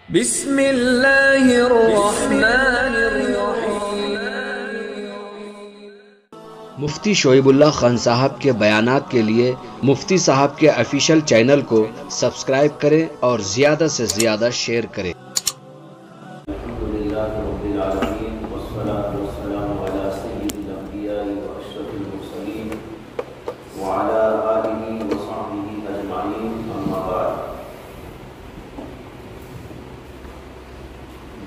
بسم اللہ الرحمن الرحیم۔ مفتی شعیب اللہ خان صاحب کے بیانات کے لیے مفتی صاحب کے آفیشیل چینل کو سبسکرائب کریں اور زیادہ سے زیادہ شیئر کریں۔ الحمدللہ رب العالمین والصلاة والسلام علی سید الانبیاء واشرف المرسلین وعلی آلہ وصحبہ اجمعین، اما بعد۔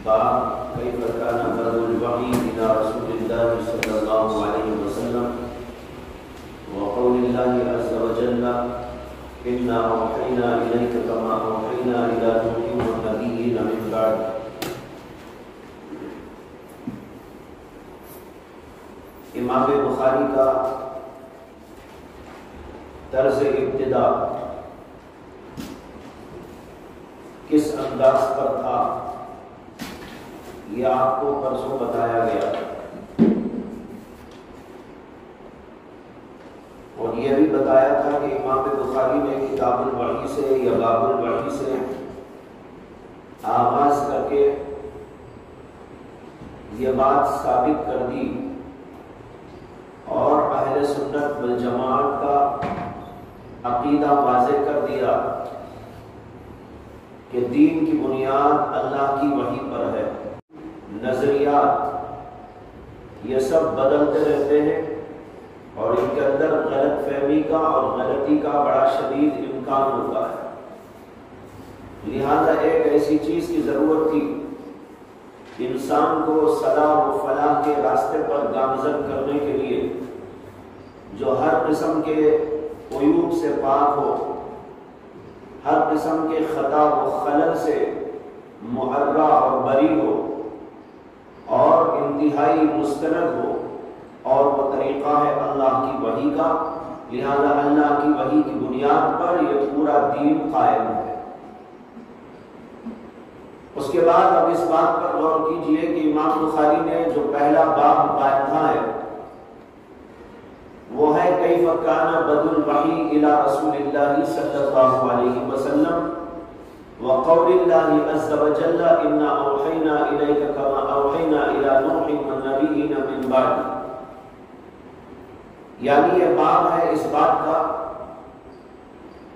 باب کیف کان بدء الوحی الی رسول اللہ صلی اللہ علیہ وسلم وقول اللہ عز وجل انا اوحینا الیک کما اوحینا الی نوح والنبیین من بعد۔ امام بخاری کا طرز ابتدا کس انداز پر تھا یہ آپ کو پرسوں بتایا گیا، اور یہ بھی بتایا تھا کہ امام بخاری نے کتاب الوحی سے یا باب الوحی سے آغاز کر کے یہ بات ثابت کر دی اور اہل سنت والجماعت کا عقیدہ واضح کر دیا کہ دین کی بنیاد اللہ کی وحی پر ہے۔ نظریات یہ سب بدلتے رہتے ہیں اور ان کے اندر غلط فہمی کا اور غلطی کا بڑا شدید امکان ہوتا ہے، لہذا ایک ایسی چیز کی ضرورت تھی انسان کو صلاح و فلاح کے راستے پر گامزن کرنے کے لیے، جو ہر قسم کے عیوب سے پاک ہو، ہر قسم کے خطا و خلل سے محرہ اور بری ہو اور انتہائی مستند ہو، اور وہ طریقہ ہے اللہ کی وحی کا، لہذا اللہ کی وحی کی بنیاد پر یہ پورا دین قائم ہے۔ اس کے بعد اب اس بات پر غور کیجئے کہ امام بخاری نے جو پہلا باب باندھا ہے وہ ہے کیف کان بدء الوحی الی رسول اللہ صلی اللہ علیہ وسلم وقول اللہ عز وجل انا اوحینا الیک کما اوحینا الی نوح والنبیین من بعد۔ یعنی یہ باب ہے اس بات کا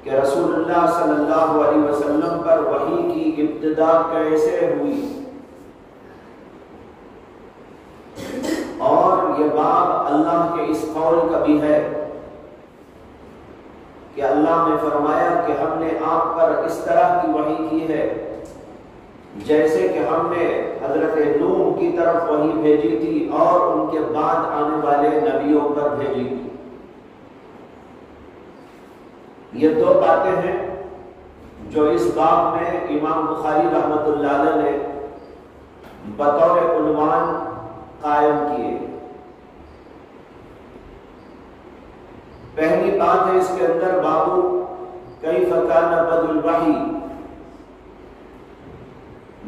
کہ رسول اللہ صلی اللہ علیہ وسلم پر وحی کی ابتدا کیسے ہوئی، اور یہ باب اللہ کے اس قول کا بھی ہے کہ اللہ نے فرمایا کہ ہم نے آپ پر اس طرح کی وحی کی ہے جیسے کہ ہم نے حضرت نوح کی طرف وحی بھیجی تھی اور ان کے بعد آنے والے نبیوں پر بھیجی تھی۔ یہ دو باتیں ہیں جو اس باب میں امام بخاری رحمۃ اللہ علیہ نے بطور عنوان قائم کیے۔ پہلی بات ہے اس کے اندر بابو کیف کان بدء الوحی۔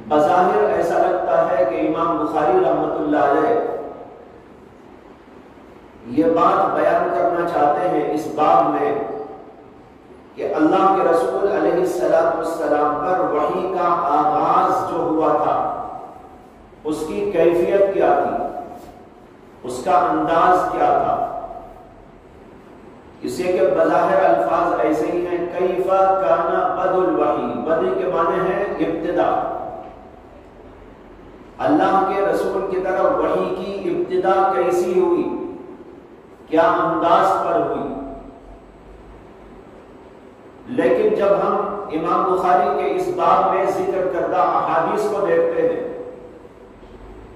بظاہر ایسا لگتا ہے کہ امام بخاری رحمۃ اللہ علیہ یہ بات بیان کرنا چاہتے ہیں اس باب میں کہ اللہ کے رسول علیہ السلام پر وحی کا آغاز جو ہوا تھا اس کی کیفیت کیا تھی، اس کا انداز کیا تھا۔ اسے کہ بظاہر الفاظ ایسے ہی ہیں، کیف کان بدء الوحی، بدء کے معنی ہے ابتدا، اللہ کے رسول کی طرف وحی کی ابتدا کیسی ہوئی، کیا انداز پر ہوئی۔ لیکن جب ہم امام بخاری کے اس باب میں ذکر کردہ احادیث کو دیکھتے ہیں،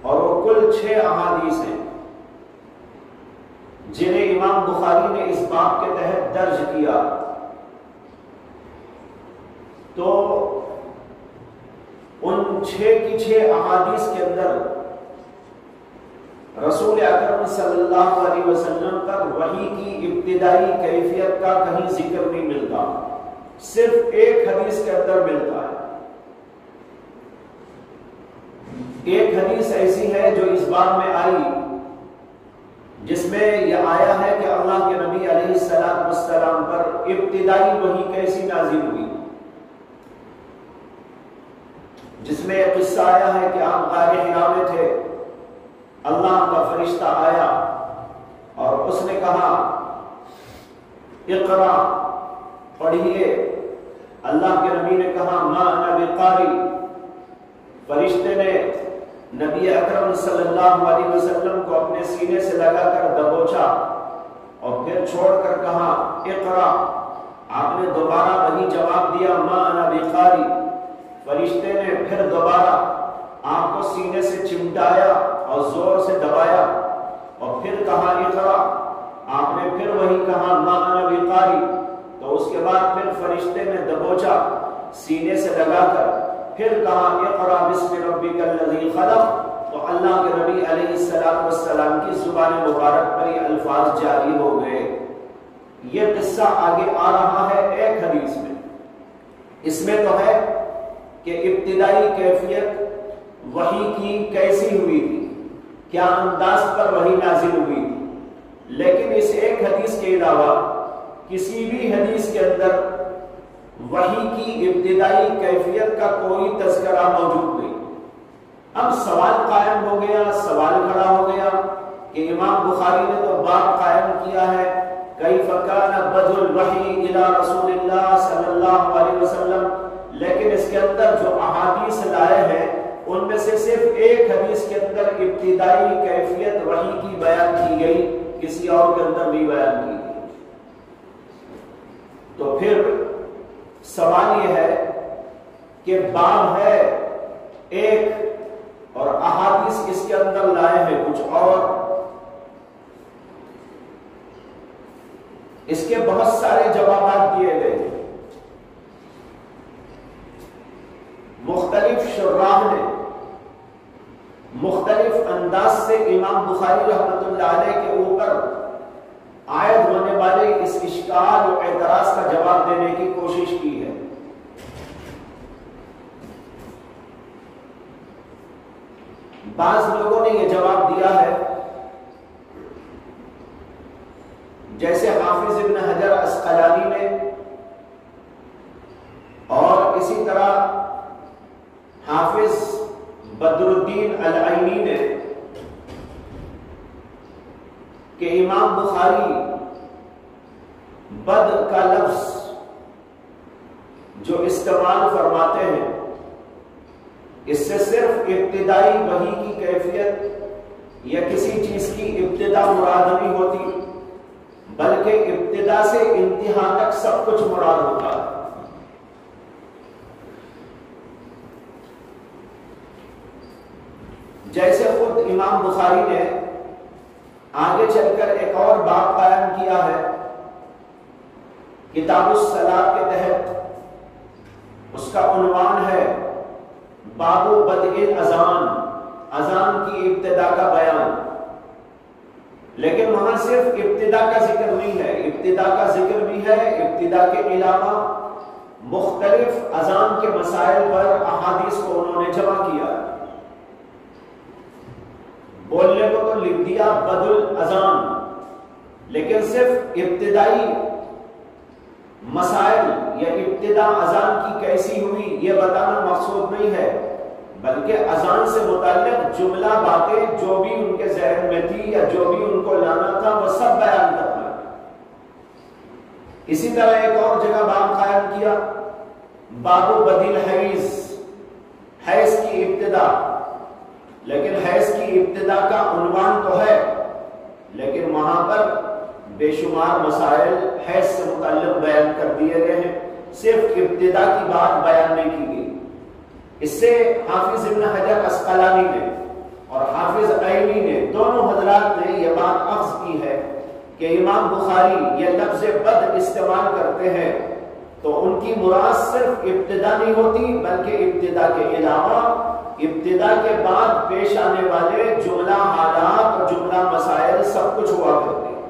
اور وہ کل 6 احادیث ہیں جنہیں امام بخاری نے اس باب کے تحت درج کیا، تو ان 6 کی 6 احادیث کے اندر رسول اکرم صلی اللہ علیہ وسلم پر وحی کی ابتدائی کیفیت کا کہیں ذکر نہیں ملتا، صرف ایک حدیث کے اندر ملتا ہے۔ ایک حدیث ایسی ہے جو اس باب میں آئی جس میں یہ آیا ہے کہ اللہ کے نبی علیہ السلام پر ابتدائی وحی کیسی نازل ہوئی۔ جس میں ایک قصہ آیا ہے کہ آپ غار حرا میں تھے، اللہ کا فرشتہ آیا اور اس نے کہا اقرا، پڑھیے۔ اللہ کے نبی نے کہا ما انا بقاری۔ فرشتے نے نبی اکرم صلی اللہ علیہ وسلم کو اپنے سینے سے لگا کر دبوچا اور پھر چھوڑ کر کہا اقرا۔ آپ نے دوبارہ وہی جواب دیا ما انا بقاری۔ فرشتے نے پھر دوبارہ آپ کو سینے سے چمٹایا اور زور سے دبایا اور پھر کہا اقرا۔ آپ نے پھر وہی کہا ما انا بقاری۔ تو اس کے بعد پھر فرشتے نے دبوچا سینے سے لگا کر، پھر کہا اقرا بسم ربک الذی خلق۔ تو اللہ کے نبی علیہ السلام کی زبان مبارک پر یہ الفاظ جاری ہو گئے۔ یہ قصہ آگے آ رہا ہے ایک حدیث میں۔ اس میں تو ہے کہ ابتدائی کیفیت وحی کی کیسی ہوئی تھی، کیا انداز پر وحی نازل ہوئی تھی، لیکن اس ایک حدیث کے علاوہ کسی بھی حدیث کے اندر وحی کی ابتدائی کیفیت کا کوئی تذکرہ موجود نہیں۔ اب سوال قائم ہو گیا، سوال کھڑا ہو گیا کہ امام بخاری نے تو باب قائم کیا ہے کیف کان بدء الوحی الی رسول اللہ صلی اللہ علیہ وسلم، لیکن اس کے اندر جو احادیث لائے ہیں ان میں سے صرف ایک حدیث کے اندر ابتدائی کیفیت وحی کی بیان کی گئی، کسی اور کے اندر بھی بیان کی گئی۔ تو پھر سوال یہ ہے کہ باب ہے ایک اور احادیث اس کے اندر لائے ہیں کچھ اور، اس کے بہت سارے جوابات دیے گئے ہیں۔ مختلف شراح نے مختلف انداز سے امام بخاری رحمۃ اللہ علیہ کے اوپر عائد ہونے والے اس اشکال و اعتراض کا جواب دینے کی کوشش کی ہے۔ بعض لوگوں نے یہ جواب دیا ہے، جیسے حافظ ابن حجر عسقلانی نے اور اسی طرح حافظ بدر الدین العینی نے، کہ امام بخاری بد کا لفظ جو استعمال فرماتے ہیں اس سے صرف ابتدائی وحی کی کیفیت یا کسی چیز کی ابتدا مراد نہیں ہوتی، بلکہ ابتدا سے انتہا تک سب کچھ مراد ہوتا ہے۔ جیسے خود امام بخاری نے آگے چل کر ایک اور باب قائم کیا ہے کتاب الصلاۃ کے تحت، اس کا عنوان ہے باب بدء الاذان، اذان کی ابتدا کا بیان۔ لیکن وہاں صرف ابتدا کا ذکر نہیں ہے، ابتدا کا ذکر بھی ہے، ابتدا کے علاوہ مختلف اذان کے مسائل پر احادیث کو انہوں نے جمع کیا ہے۔ بولنے کو تو لکھ دیا بدء الاذان، لیکن صرف ابتدائی مسائل یا ابتدا اذان کی کیسی ہوئی یہ بتانا مقصود نہیں ہے، بلکہ اذان سے متعلق جملہ باتیں جو بھی ان کے ذہن میں تھی یا جو بھی ان کو لانا تھا وہ سب بیان کرنا۔ اسی طرح ایک اور جگہ باب قائم کیا باب بدء الحیض، حیض کی ابتدا، لیکن حیض کی ابتدا کا عنوان تو ہے، لیکن وہاں پر بے شمار مسائل حیض سے متعلق بیان کر دیے گئے ہیں، صرف ابتدا کی بات بیان نہیں کی گئی۔ اس سے حافظ ابن حجر عسقلانی نے اور حافظ عینی نے، دونوں حضرات نے یہ بات اخذ کی ہے کہ امام بخاری یہ لفظ بد استعمال کرتے ہیں تو ان کی مراد صرف ابتدا نہیں ہوتی، بلکہ ابتدا کے علاوہ ابتدا کے بعد پیش آنے والے جملہ حالات اور جملہ مسائل سب کچھ ہوا کرتے ہیں۔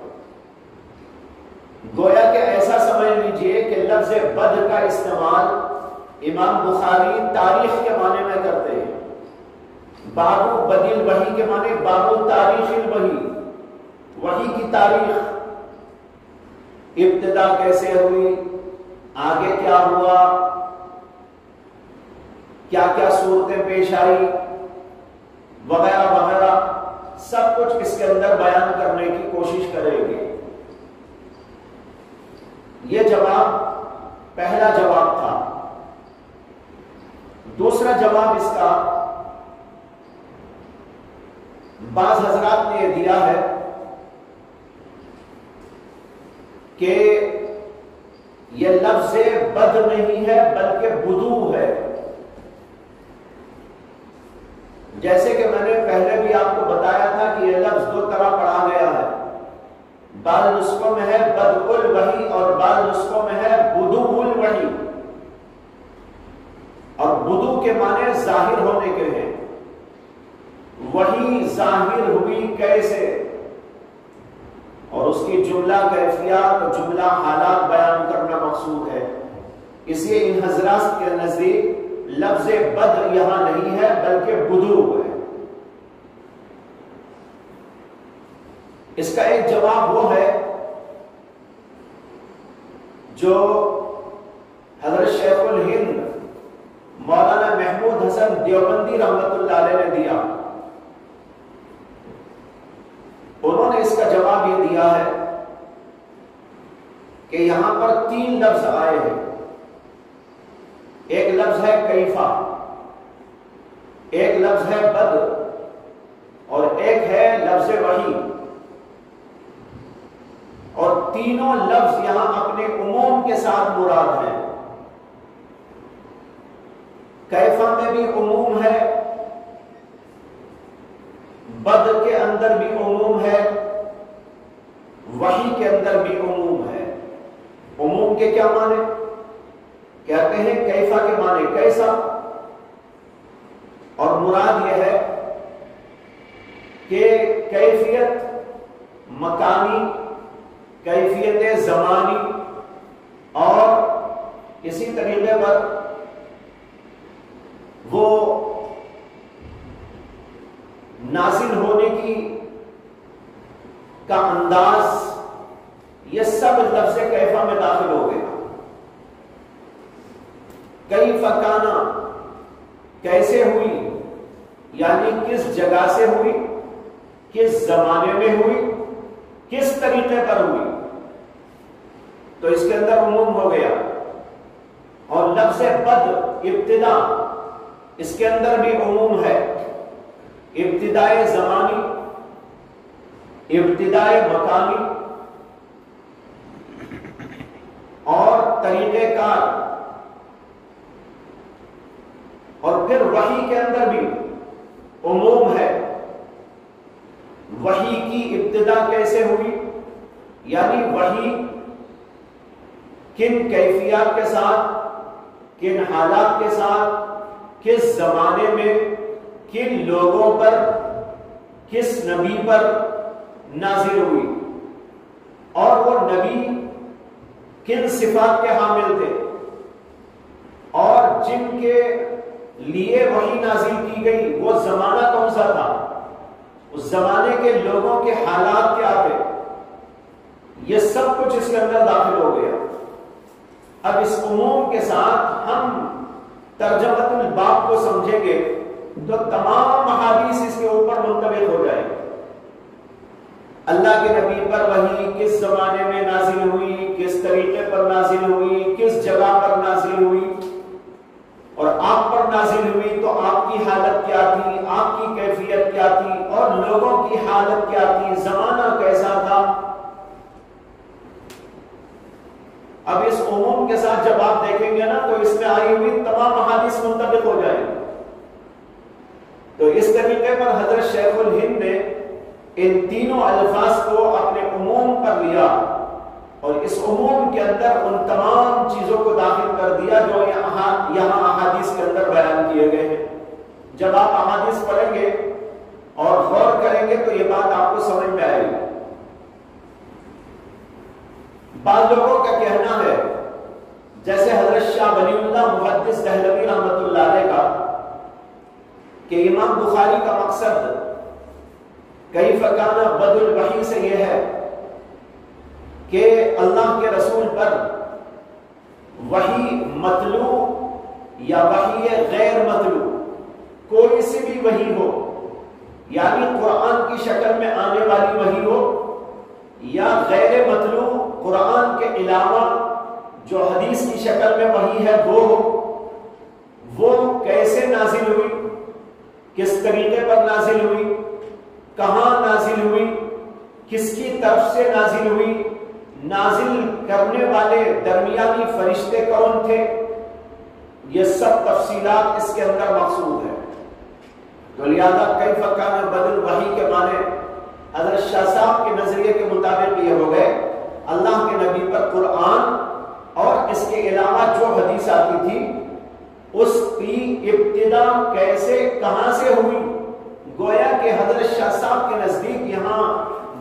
گویا کہ ایسا سمجھ لیجئے کہ لفظ بد کا استعمال امام بخاری تاریخ کے معنی میں کرتے ہیں۔ باب بدء الوحی کے معنی باب تاریخ الوحی، وحی کی تاریخ، ابتدا کیسے ہوئی، آگے کیا ہوا، کیا کیا صورتیں پیش آئی وغیرہ وغیرہ سب کچھ اس کے اندر بیان کرنے کی کوشش کریں گے۔ یہ جواب پہلا جواب تھا۔ دوسرا جواب اس کا بعض حضرات نے یہ دیا ہے کہ یہ لفظ بد نہیں ہے بلکہ بدو ہے۔ جیسے کہ میں نے پہلے بھی آپ کو بتایا تھا کہ یہ لفظ دو طرح پڑھا گیا ہے، بعض نسخوں میں ہے بدء الوحی اور بعض نسخوں میں ہے بدو الوحی، اور بدو کے معنی ظاہر ہونے کے ہیں۔ وحی ظاہر ہوئی کیسے، اور اس کی جملہ کیفیات اور جملہ حالات بیان کرنا مقصود ہے۔ اس لیے ان حضرات کے نزدیک لفظ بد یہاں نہیں ہے بلکہ بدو ہے۔ اس کا ایک جواب وہ ہے جو حضرت شیخ الہند مولانا محمود حسن دیوبندی رحمت اللہ علیہ نے دیا۔ انہوں نے اس کا جواب یہ دیا ہے کہ یہاں پر 3 لفظ آئے ہیں۔ ایک لفظ ہے کیفا، ایک لفظ ہے بد، اور ایک ہے لفظ وحی، اور تینوں لفظ یہاں اپنے عموم کے ساتھ مراد ہیں۔ کیفا میں بھی عموم ہے، بد کے اندر بھی عموم ہے، وحی کے اندر بھی عموم ہے۔ عموم کے کیا معنی؟ کہتے ہیں کیفا کے معنی کیسا، اور مراد یہ ہے کہ کیفیت مکانی، کیفیت زمانی، اور اسی طریقے پر وہ نازل ہونے کی کا انداز، یہ سب لفظ کیفا میں داخل ہو گئے۔ کیف کانا کیسے ہوئی، یعنی کس جگہ سے ہوئی، کس زمانے میں ہوئی، کس طریقے پر ہوئی، تو اس کے اندر عموم ہو گیا۔ اور لفظ بد ابتدا، اس کے اندر بھی عموم ہے، ابتدائے زمانی، ابتدائے مکانی اور طریقہ کار، اور پھر وحی کے اندر بھی عموم ہے۔ وحی کی ابتدا کیسے ہوئی، یعنی وحی کن کیفیات کے ساتھ، کن حالات کے ساتھ، کس زمانے میں، کن لوگوں پر، کس نبی پر نازل ہوئی، اور وہ نبی کن صفات کے حامل تھے، اور جن کے لیے وحی نازل کی گئی وہ زمانہ کون سا تھا، اس زمانے کے لوگوں کے حالات کیا تھے، یہ سب کچھ اس کے اندر داخل ہو گیا۔ اب اس عموم کے ساتھ ہم ترجمۃ الباب کو سمجھیں گے تو تمام احادیث اس کے اوپر منطبق ہو جائے گی۔ اللہ کے نبی پر وحی کس زمانے میں نازل ہوئی، کس طریقے پر نازل ہوئی، کس جگہ پر نازل ہوئی، اور آپ پر نازل ہوئی تو آپ کی حالت کیا تھی، آپ کی کیفیت کیا تھی، اور لوگوں کی حالت کیا تھی، زمانہ کیسا تھا۔ اب اس عموم کے ساتھ جب آپ دیکھیں گے نا تو اس میں آئی ہوئی تمام احادیث منطبق ہو جائیں گی۔ تو اس طریقے پر حضرت شیخ الہند نے ان تینوں الفاظ کو اپنے عموم پر لیا، اور اس عموم کے اندر ان تمام چیزوں کو داخل کر دیا جو یہاں احادیث کے اندر بیان کیے گئے ہیں۔ جب آپ احادیث پڑھیں گے اور غور کریں گے تو یہ بات آپ کو سمجھ میں آئے گی۔ بعض لوگوں کا کہنا ہے، جیسے حضرت شاہ ولی اللہ محدث دہلوی رحمت اللہ علیہ کا، کہ امام بخاری کا مقصد کیف کان بد الوحی سے یہ ہے کہ اللہ کے رسول پر وحی مطلوع یا وحی غیر مطلوب، کوئی سی بھی وحی ہو، یعنی قرآن کی شکل میں آنے والی وحی ہو یا غیر مطلوب قرآن کے علاوہ جو حدیث کی شکل میں وحی ہے وہ ہو، وہ کیسے نازل ہوئی، کس طریقے پر نازل ہوئی، کہاں نازل ہوئی، کس کی طرف سے نازل ہوئی، نازل کرنے والے درمیانی فرشتے کون تھے، یہ سب تفصیلات اس کے اندر مقصود ہے۔ تو لہذا کیف کان بدل وحی کے معنی حضرت شاہ صاحب کے نظریے کے مطابق یہ ہو گئے، اللہ کے نبی پر قرآن اور اس کے علاوہ جو حدیث آتی تھی اس کی ابتدا کیسے کہاں سے ہوئی، گویا کہ حضرت شاہ صاحب کے نزدیک یہاں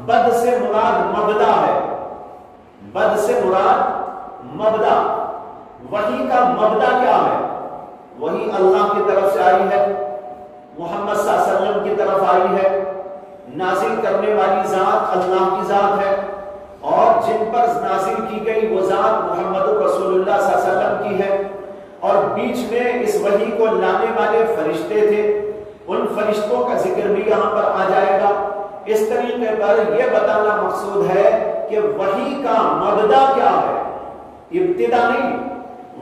بد سے مراد مبدا ہے، بد سے مراد مبدا، وحی کا مبدا کیا ہے، وہی اللہ کی طرف سے آئی ہے، محمد صلی اللہ علیہ وسلم کی طرف آئی ہے، نازل کرنے والی ذات اللہ کی ذات ہے، اور جن پر نازل کی گئی وہ ذات محمد رسول اللہ صلی اللہ علیہ وسلم کی ہے، اور بیچ میں اس وحی کو لانے والے فرشتے تھے، ان فرشتوں کا ذکر بھی یہاں پر آ جائے گا۔ اس طریقے پر یہ بتانا مقصود ہے کہ وحی کا مبدا کیا ہے، ابتدا نہیں،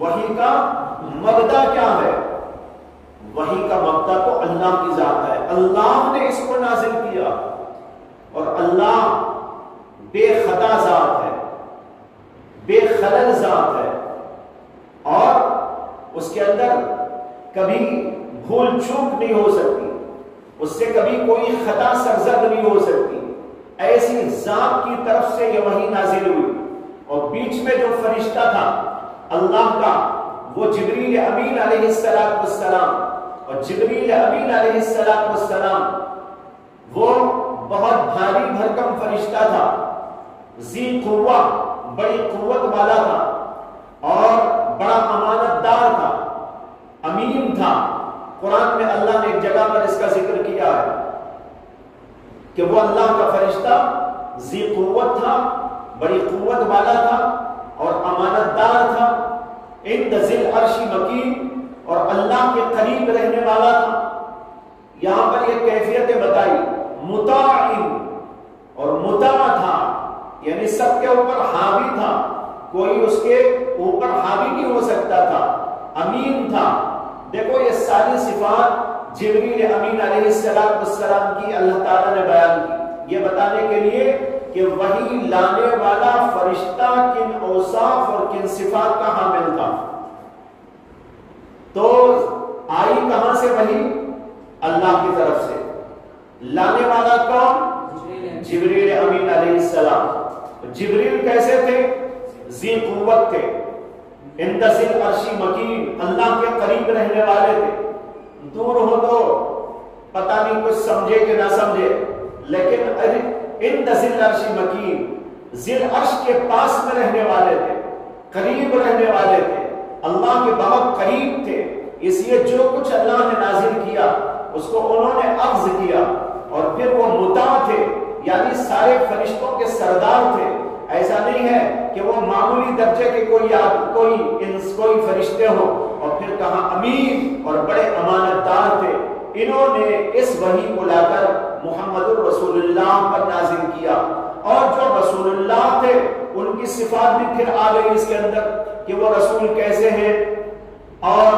وحی کا مبدا کیا ہے، وحی کا مبدا تو اللہ کی ذات ہے، اللہ نے اس کو نازل کیا، اور اللہ بے خطا ذات ہے، بے خلل ذات ہے، اور اس کے اندر کبھی بھول چوک نہیں ہو سکتی، اس سے کبھی کوئی خطا سرزد نہیں ہو سکتی، ایسی ذات کی طرف سے یہ وحی نازل ہوئی۔ اور بیچ میں جو فرشتہ تھا اللہ کا وہ جبریل امین علیہ السلام، اور جبریل امین علیہ السلام وہ بہت بھاری بھرکم فرشتہ تھا، ذی قوہ، بڑی قوت والا تھا، اور بڑا امانت دار تھا، امین تھا۔ قرآن میں اللہ نے ایک جگہ پر اس کا ذکر کیا ہے کہ وہ اللہ کا فرشتہ ذی قوت تھا، بڑی قوت والا تھا اور امانت دار تھا، عند ذی العرش مکین، اور اللہ کے قریب رہنے والا تھا۔ یہاں پر یہ کیفیتیں بتائی، مطاع اور مطاع تھا، یعنی سب کے اوپر حاوی تھا، کوئی اس کے اوپر حاوی نہیں ہو سکتا تھا، امین تھا۔ دیکھو یہ ساری صفات جبریل امین علیہ السلام کی اللہ تعالیٰ نے بیان کی، یہ بتانے کے لیے کہ وحی لانے والا فرشتہ کن اوصاف اور کن صفات کا حامل تھا۔ تو آئی کہاں سے وحی؟ اللہ کی طرف سے۔ لانے والا کون؟ جبریل امین علیہ السلام۔ جبریل کیسے تھے؟ ذی قوت تھے، عند ذی العرش مکین، اللہ کے قریب رہنے والے تھے۔ دور ہو تو پتہ نہیں کچھ سمجھے کہ نہ سمجھے، لیکن عند ذی العرش مکین، ذی العرش کے پاس میں رہنے والے تھے، قریب رہنے والے تھے، اللہ کے بہت قریب تھے۔ اس لیے جو کچھ اللہ نے نازل کیا اس کو انہوں نے اخذ کیا، اور پھر وہ مطاع تھے، یعنی سارے فرشتوں کے سردار تھے۔ ایسا نہیں ہے کہ وہ معمولی درجے کے کوئی فرشتے ہو، اور پھر کہاں امین اور بڑے امانت دار تھے۔ انہوں نے اس وحی کو لا کر محمد الرسول اللہ پر نازل کیا، اور جو رسول اللہ تھے ان کی صفات بھی پھر آ گئی اس کے اندر کہ وہ رسول کیسے ہیں، اور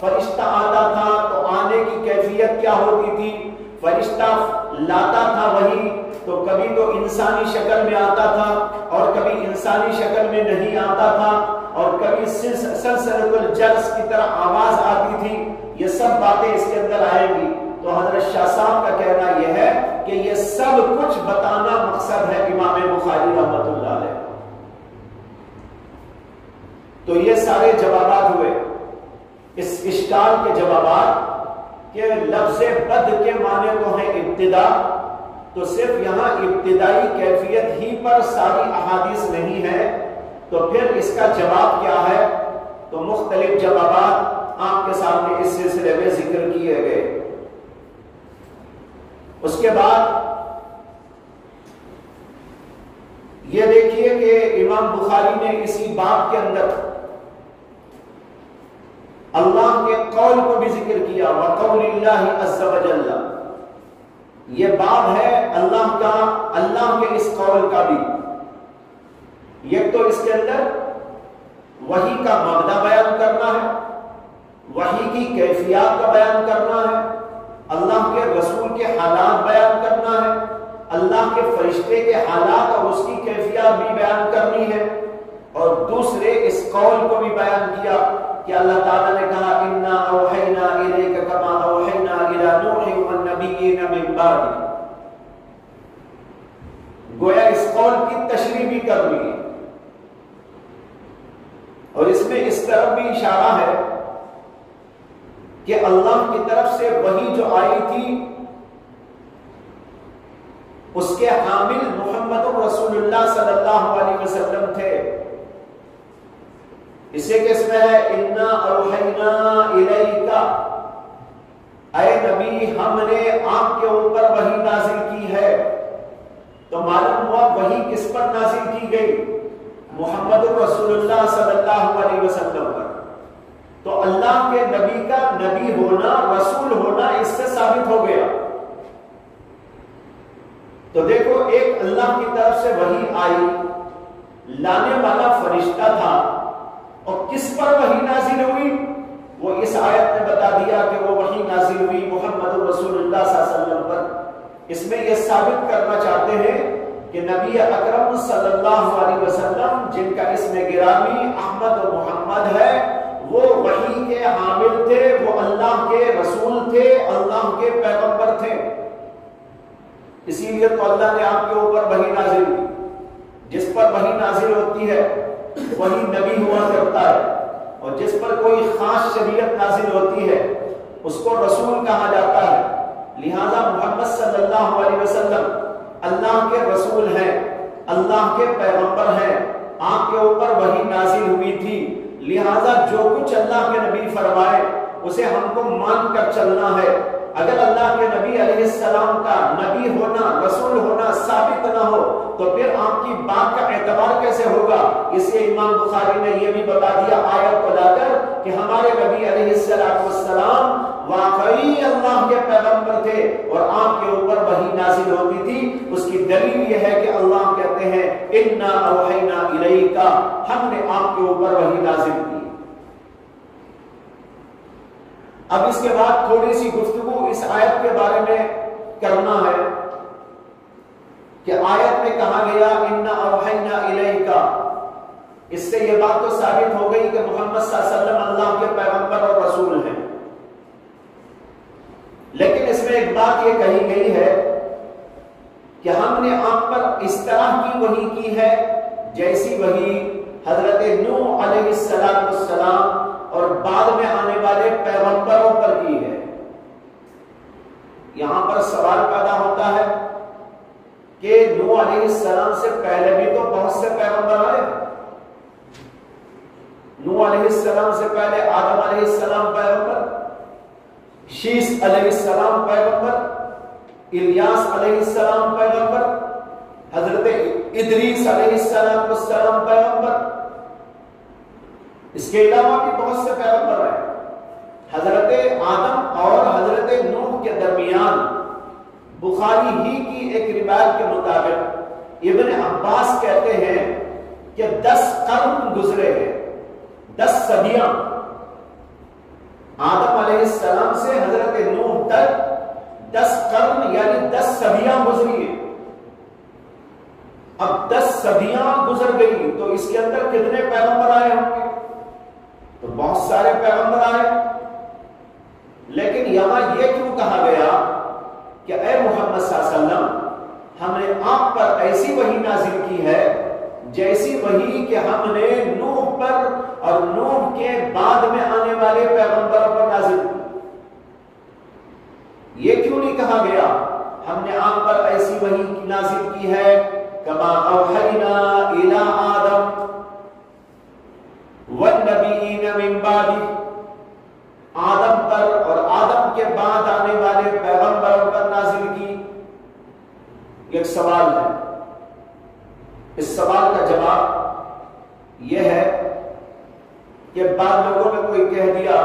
فرشتہ آتا تھا تو آنے کی کیفیت کیا ہوتی تھی، فرشتہ لاتا تھا وحی تو کبھی تو انسانی شکل میں آتا تھا اور کبھی انسانی شکل میں نہیں آتا تھا، اور کبھی سلسلۃ الجرس کی طرح آواز آتی تھی۔ یہ سب باتیں اس کے اندر آئیں گی۔ تو حضرت شاہ صاحب کا کہنا یہ ہے کہ یہ سب کچھ بتانا مقصد ہے امام بخاری رحمۃ اللہ علیہ۔ تو یہ سارے جوابات ہوئے اس اشکال کے جوابات کہ لفظ بد کے معنی تو ہے ابتدا، تو صرف یہاں ابتدائی کیفیت ہی پر ساری احادیث نہیں ہے، تو پھر اس کا جواب کیا ہے؟ تو مختلف جوابات آپ کے سامنے اس سلسلے میں ذکر کیے گئے۔ اس کے بعد یہ دیکھیے کہ امام بخاری نے اسی باب کے اندر اللہ کے قول کو بھی ذکر کیا، وَقَوْلِ اللَّهِ عَزَّ وَجَلَّ، یہ باب ہے اللہ کا، اللہ کے اس قول کا بھی۔ یہ تو اس کے اندر وحی کا مبدا بیان کرنا ہے، وحی کی کیفیات کا بیان کرنا ہے، اللہ کے رسول کے حالات بیان کرنا ہے، اللہ کے فرشتے کے حالات اور اس کی کیفیات بھی بیان کرنی ہے، اور دوسرے اس قول کو بھی بیان کیا کہ اللہ تعالیٰ نے کہا اِنَّا أَوْحَيْنَا إِلَيْكَ كَمَا أَوْحَيْنَا إِلَى نُوحٍ وَالنَّبِيِّينَ مِن بَعْدِهِ، گویا اس قول کی تشریح بھی کرنی ہے، اور اس میں اس طرف بھی اشارہ ہے کہ اللہ کی طرف سے وحی جو آئی تھی اس کے حامل محمد رسول اللہ صلی اللہ علیہ وسلم تھے۔ اسے کس میں ہے اِنَّا أَوْحَيْنَا إِلَيْكَ، اے نبی ہم نے آپ کے اوپر وحی نازل کی ہے۔ تو معلوم ہوا وحی کس پر نازل کی گئی؟ محمد رسول اللہ صلی اللہ علیہ وسلم پر۔ تو اللہ کے نبی کا نبی ہونا، رسول ہونا اس سے ثابت ہو گیا۔ تو دیکھو ایک اللہ کی طرف سے وحی آئی، لانے والا فرشتہ تھا، اور کس پر وحی نازل ہوئی؟ وہ اس آیت نے بتا دیا کہ وہ وحی نازل ہوئی محمد رسول اللہ صلی اللہ علیہ وسلم پر۔ اس میں یہ ثابت کرنا چاہتے ہیں کہ نبی اکرم صلی اللہ علیہ وسلم جن کا اسم گرامی احمد و محمد ہے، وہ وحی کے حامل تھے، وہ اللہ کے رسول تھے، اللہ کے پیغمبر تھے۔ اسی لیے تو اللہ نے آپ کے اوپر وحی نازل کی۔ جس پر وحی نازل ہوتی ہے وہی نبی ہوا کرتا ہے، اور جس پر کوئی خاص شریعت نازل ہوتی ہے اس کو رسول کہا جاتا ہے۔ لہذا محمد صلی اللہ علیہ وسلم اللہ کے رسول ہیں، اللہ کے پیغمبر ہیں، آپ کے اوپر وحی نازل ہوئی تھی، لہذا جو کچھ اللہ کے نبی فرمائے اسے ہم کو مان کر چلنا ہے۔ اگر اللہ کے نبی علیہ السلام کا نبی ہونا، رسول ہونا ثابت نہ ہو تو پھر آپ کی بات کا اعتبار کیسے ہوگا؟ اس لیے امام بخاری نے یہ بھی بتا دیا آیت کو لا کر کہ ہمارے نبی علیہ السلام واقعی اللہ کے پیغمبر تھے اور آپ کے اوپر وحی نازل ہوتی تھی۔ اس کی دلیل یہ ہے کہ اللہ کہتے ہیں اِنَّا أَوْحَيْنَا إِلَيْكَ، ہم نے آپ کے اوپر وحی نازل کی۔ اب اس کے بعد تھوڑی سی گفتگو اس آیت کے بارے میں کرنا ہے کہ آیت میں کہا گیا اِنَّا أَوْحَيْنَا إِلَيْكَ، اس سے یہ بات تو ثابت ہو گئی کہ محمد صلی اللہ علیہ وسلم اللہ کے پیغمبر اور رسول ہیں، لیکن اس میں ایک بات یہ کہی گئی ہے کہ ہم نے آپ پر اس طرح کی وحی کی ہے جیسی وحی حضرت نوح علیہ السلام اور بعد میں آنے والے پیغمبروں پر کی ہے۔ یہاں پر سوال پیدا ہوتا ہے کہ نوح علیہ السلام سے پہلے بھی تو بہت سے پیغمبر آئے۔ نوح علیہ السلام سے پہلے آدم علیہ السلام پیغمبر، شیس علیہ السلام پیغمبر، الیاس علیہ السلام پیغمبر، حضرت ادریس علیہ السلام پیغمبر، اس کے علاوہ بھی بہت سے پیغمبر ہیں۔ حضرت آدم اور حضرت نوح کے درمیان بخاری ہی کی ایک روایت کے مطابق ابن عباس کہتے ہیں کہ 10 قرن گزرے ہیں، 10 صدیاں، آدم علیہ السلام سے حضرت نوح تک 10 قرن یعنی 10 صدیاں گزری ہیں۔ اب 10 صدیاں گزر گئی تو اس کے اندر کتنے پیغمبر آئے ہوں گے؟ تو بہت سارے پیغمبر آئے، لیکن یہاں یہ کیوں کہا گیا کہ اے محمد صلی اللہ علیہ وسلم ہم نے آپ پر ایسی وحی نازل کی ہے جیسی وحی کہ ہم نے نوح پر اور نوح کے بعد میں آنے والے پیغمبروں پر نازل کی۔ یہ کیوں نہیں کہا گیا ہم نے آپ پر ایسی وحی نازل کی ہے کما اوحینا الی آدم والنبیین من بعدہ، آدم پر اور آدم کے بعد آنے والے پیغمبروں پر نازل کی؟ ایک سوال ہے، اس سوال کا جواب یہ ہے کہ بعض لوگوں نے کوئی کہہ دیا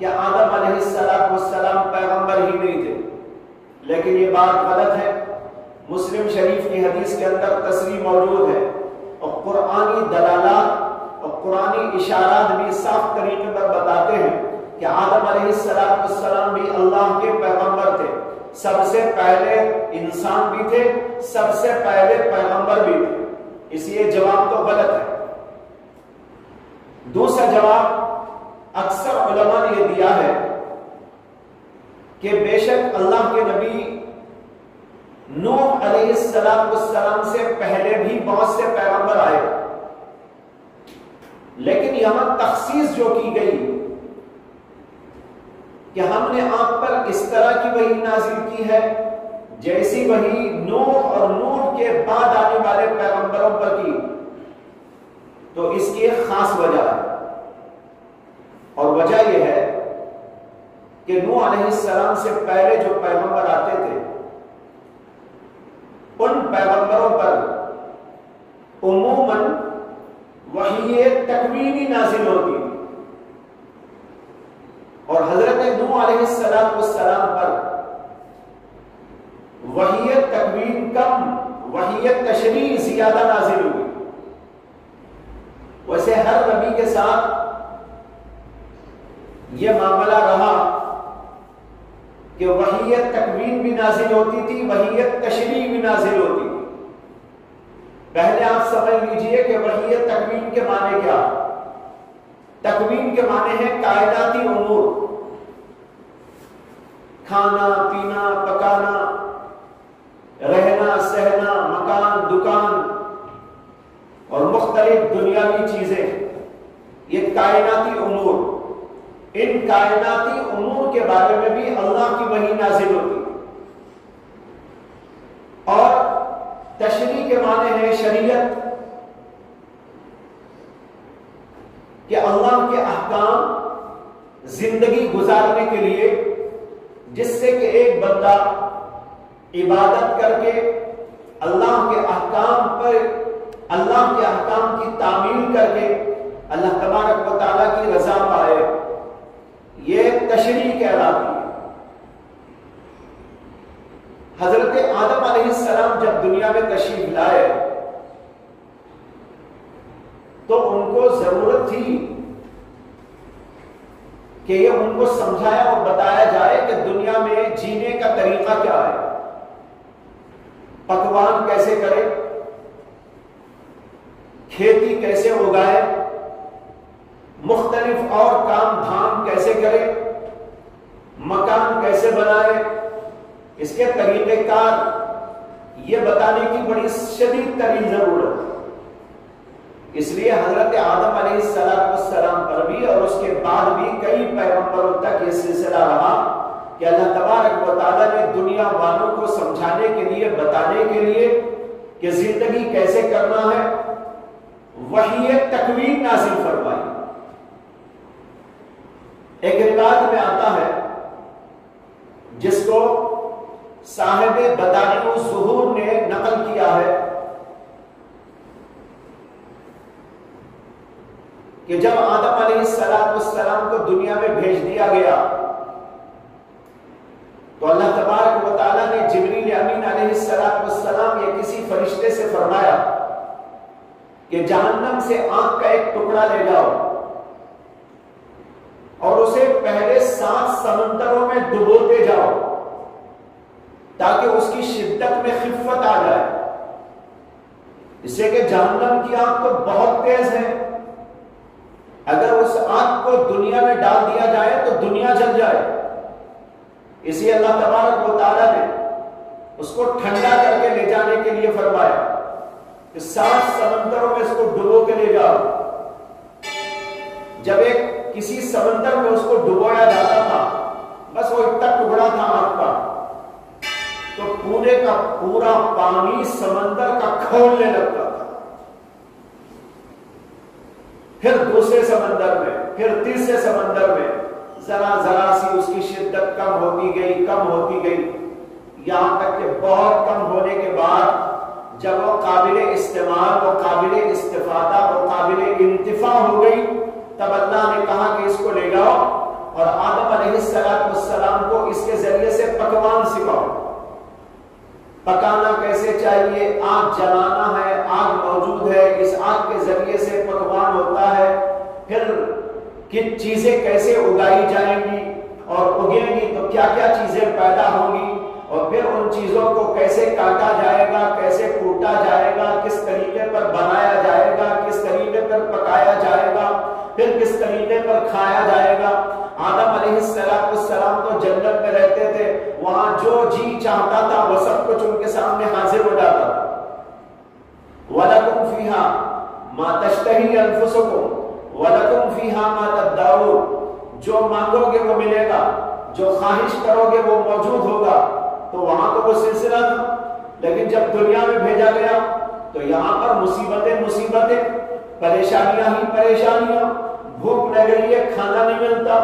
کہ آدم علیہ السلام پیغمبر ہی نہیں تھے، لیکن یہ بات غلط ہے۔ مسلم شریف کی حدیث کے اندر تصریح موجود ہے، اور قرآنی دلالات اور قرآنی اشارات بھی صاف طریقے پر بتاتے ہیں کہ آدم علیہ السلام بھی اللہ کے پیغمبر تھے، سب سے پہلے انسان بھی تھے، سب سے پہلے پیغمبر بھی تھے، اس لیے جواب تو غلط ہے۔ دوسرا جواب اکثر علماء نے یہ دیا ہے کہ بے شک اللہ کے نبی نوح علیہ السلام سے پہلے بھی بہت سے پیغمبر آئے، لیکن یہاں تخصیص جو کی گئی کہ ہم نے آپ پر اس طرح کی وحی نازل کی ہے جیسی وحی نوح اور نوح کے بعد آنے والے پیغمبروں پر کی، تو اس کی ایک خاص وجہ ہے، اور وجہ یہ ہے کہ نوح علیہ السلام سے پہلے جو پیغمبر آتے تھے ان پیغمبروں پر عموماً وحی تکوینی نازل ہوتی تھی، اور حضرت نوح علیہ السلام پر وحی تکوین کم، وحی تشریع زیادہ نازل ہوئی۔ ویسے ہر نبی کے ساتھ یہ معاملہ رہا کہ وحی تکوین بھی نازل ہوتی تھی، وحی تشریع بھی نازل ہوتی تھی۔ پہلے آپ سمجھ لیجئے کہ وحی تکوین کے معنی کیا؟ تکوین کے معنی ہے کائناتی امور، کھانا پینا پکانا، رہنا سہنا، مکان دکان اور مختلف دنیاوی چیزیں، یہ کائناتی امور، ان کائناتی امور کے بارے میں بھی اللہ کی وحی نازل ہوتی۔ اور تشریع کے معنی ہے شریعت، کہ اللہ کے احکام زندگی گزارنے کے لیے، جس سے کہ ایک بندہ عبادت کر کے اللہ کے احکام پر، اللہ کے احکام کی تعمیل کر کے اللہ تبارک و تعالیٰ کی رضا پائے، یہ تشریع کہلاتی ہے۔ حضرت آدم علیہ السلام جب دنیا میں تشریف لائے تو ان کو ضرورت تھی کہ یہ ان کو سمجھایا اور بتایا جائے کہ دنیا میں جینے کا طریقہ کیا ہے، پکوان کیسے کرے، کھیتی کیسے اگائے، مختلف اور کام دھام کیسے کرے، مکان کیسے بنائے، اس کے طریقہ کار یہ بتانے کی بڑی شدید ترین ضرورت ہے۔ اس لیے حضرت آدم علیہ السلام پر بھی اور اس کے بعد بھی کئی پیغمبروں تک یہ سلسلہ رہا کہ اللہ تبارک و تعالیٰ نے دنیا والوں کو سمجھانے کے لیے، بتانے کے لیے کہ زندگی کیسے کرنا ہے، وحی تکوین نازل فرمائی۔ ایک روایت میں آتا ہے جس کو صاحب بدائع الظہور نے نقل کیا ہے کہ جب آدم علیہ السلام کو دنیا میں بھیج دیا گیا تو اللہ تبارک و تعالیٰ نے جبریل امین علیہ السلام یا کسی فرشتے سے فرمایا کہ جہنم سے آگ کا ایک ٹکڑا لے جاؤ اور اسے پہلے 7 سمندروں میں ڈبوتے جاؤ تاکہ اس کی شدت میں خفت آ جائے، اس سے کہ جہنم کی آگ تو بہت تیز ہے، اگر اس آگ کو دنیا میں ڈال دیا جائے تو دنیا جل جائے۔ اس لیے اللہ تبارک و تعالیٰ نے اس کو ٹھنڈا کر کے لے جانے کے لیے فرمایا کہ 7 سمندروں میں اس کو ڈبو کے لے جاؤ۔ جب ایک کسی سمندر میں اس کو ڈبویا جاتا تھا، بس وہ اتنا ٹکڑا تھا آگ کا، تو پورے کا پورا پانی سمندر کا کھولنے لگتا تھا۔ پھر دوسرے سمندر میں، پھر تیسرے سمندر میں ذرا ذرا سی اس کی شدت کم ہوتی گئی، کم ہوتی گئی، یہاں تک کہ بہت کم ہونے کے بعد جب وہ قابل استعمال، وہ قابل استفادہ، وہ قابل انتفاع ہو گئی، تب اللہ نے کہا کہ اس کو لے جاؤ اور آدم علیہ السلام کو اس کے ذریعے سے پکوان سکھاؤ، پکانا کیسے چاہیے، آگ جلانا ہے، آگ موجود ہے، اس آگ کے ذریعے سے پکوان ہوتا ہے، پھر کن چیزیں کیسے اگائی جائیں گی اور اگیں گی تو کیا کیا چیزیں پیدا ہوں گی، اور پھر ان چیزوں کو کیسے کاٹا جائے گا، کیسے کوٹا جائے گا، کس طریقے پر بنایا جائے گا، کس طریقے پر پکایا جائے گا، پھر کس طریقے پر کھایا جائے گا۔ آدم علیہ السلام تو جنت میں رہتے تھے، وہاں جو جی چاہتا تھا وہ سب کچھ ان کے سامنے حاضر ہو جاتا تھا۔ وَلَكُمْ فِيهَا مَا تَشْتَهِي أَنفُسُكُمْ وَلَكُمْ فِيهَا مَا تَدَّعُونَ، جو مانگو گے وہ ملے گا، جو خواہش کرو گے وہ موجود ہوگا۔ تو وہاں تو وہ سلسلہ تھا، لیکن جب دنیا میں بھیجا گیا تو یہاں پر مصیبتیں، پریشانیاں ہی پریشانیاں، بھوک لگ رہی ہے، کھانا نہیں ملتا،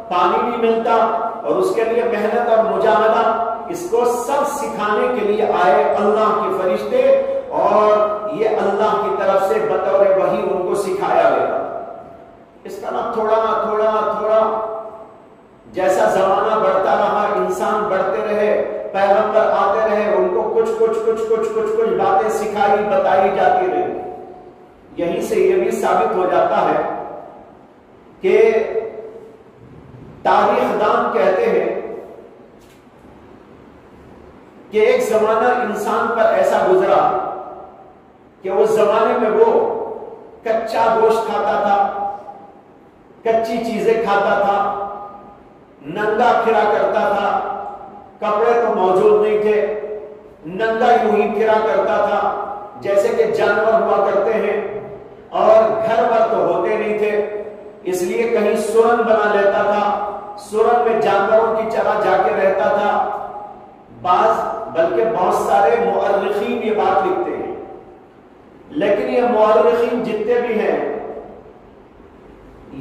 پانی نہیں ملتا، اور اس کے لیے محنت اور مجاہدہ، اس کو سب سکھانے کے لیے آئے اللہ کے فرشتے، اور یہ اللہ کی طرف سے بطور وحی ان کو سکھایا گیا۔ اس طرح تھوڑا تھوڑا جیسا زمانہ بڑھتا رہا، انسان بڑھتے رہے، پیغمبر آتے رہے، ان کو کچھ باتیں سکھائی بتائی جاتی رہی۔ یہیں سے یہ بھی ثابت ہو جاتا ہے کہ تاریخ دان کہتے ہیں کہ ایک زمانہ انسان پر ایسا گزرا کہ اس زمانے میں وہ کچا گوشت کھاتا تھا، کچی چیزیں کھاتا تھا، ننگا پھرا کرتا تھا، کپڑے تو موجود نہیں تھے، ننگا یوں ہی پھرا کرتا تھا جیسے کہ جانور ہوا کرتے ہیں، اور گھر پر تو ہوتے نہیں تھے، اس لیے کہیں سرن بنا لیتا تھا، سرن میں جانوروں کی طرح جا کے رہتا تھا۔ بلکہ بہت سارے مؤرخین یہ بات لکھتے ہیں، لیکن یہ مؤرخین جتنے بھی ہیں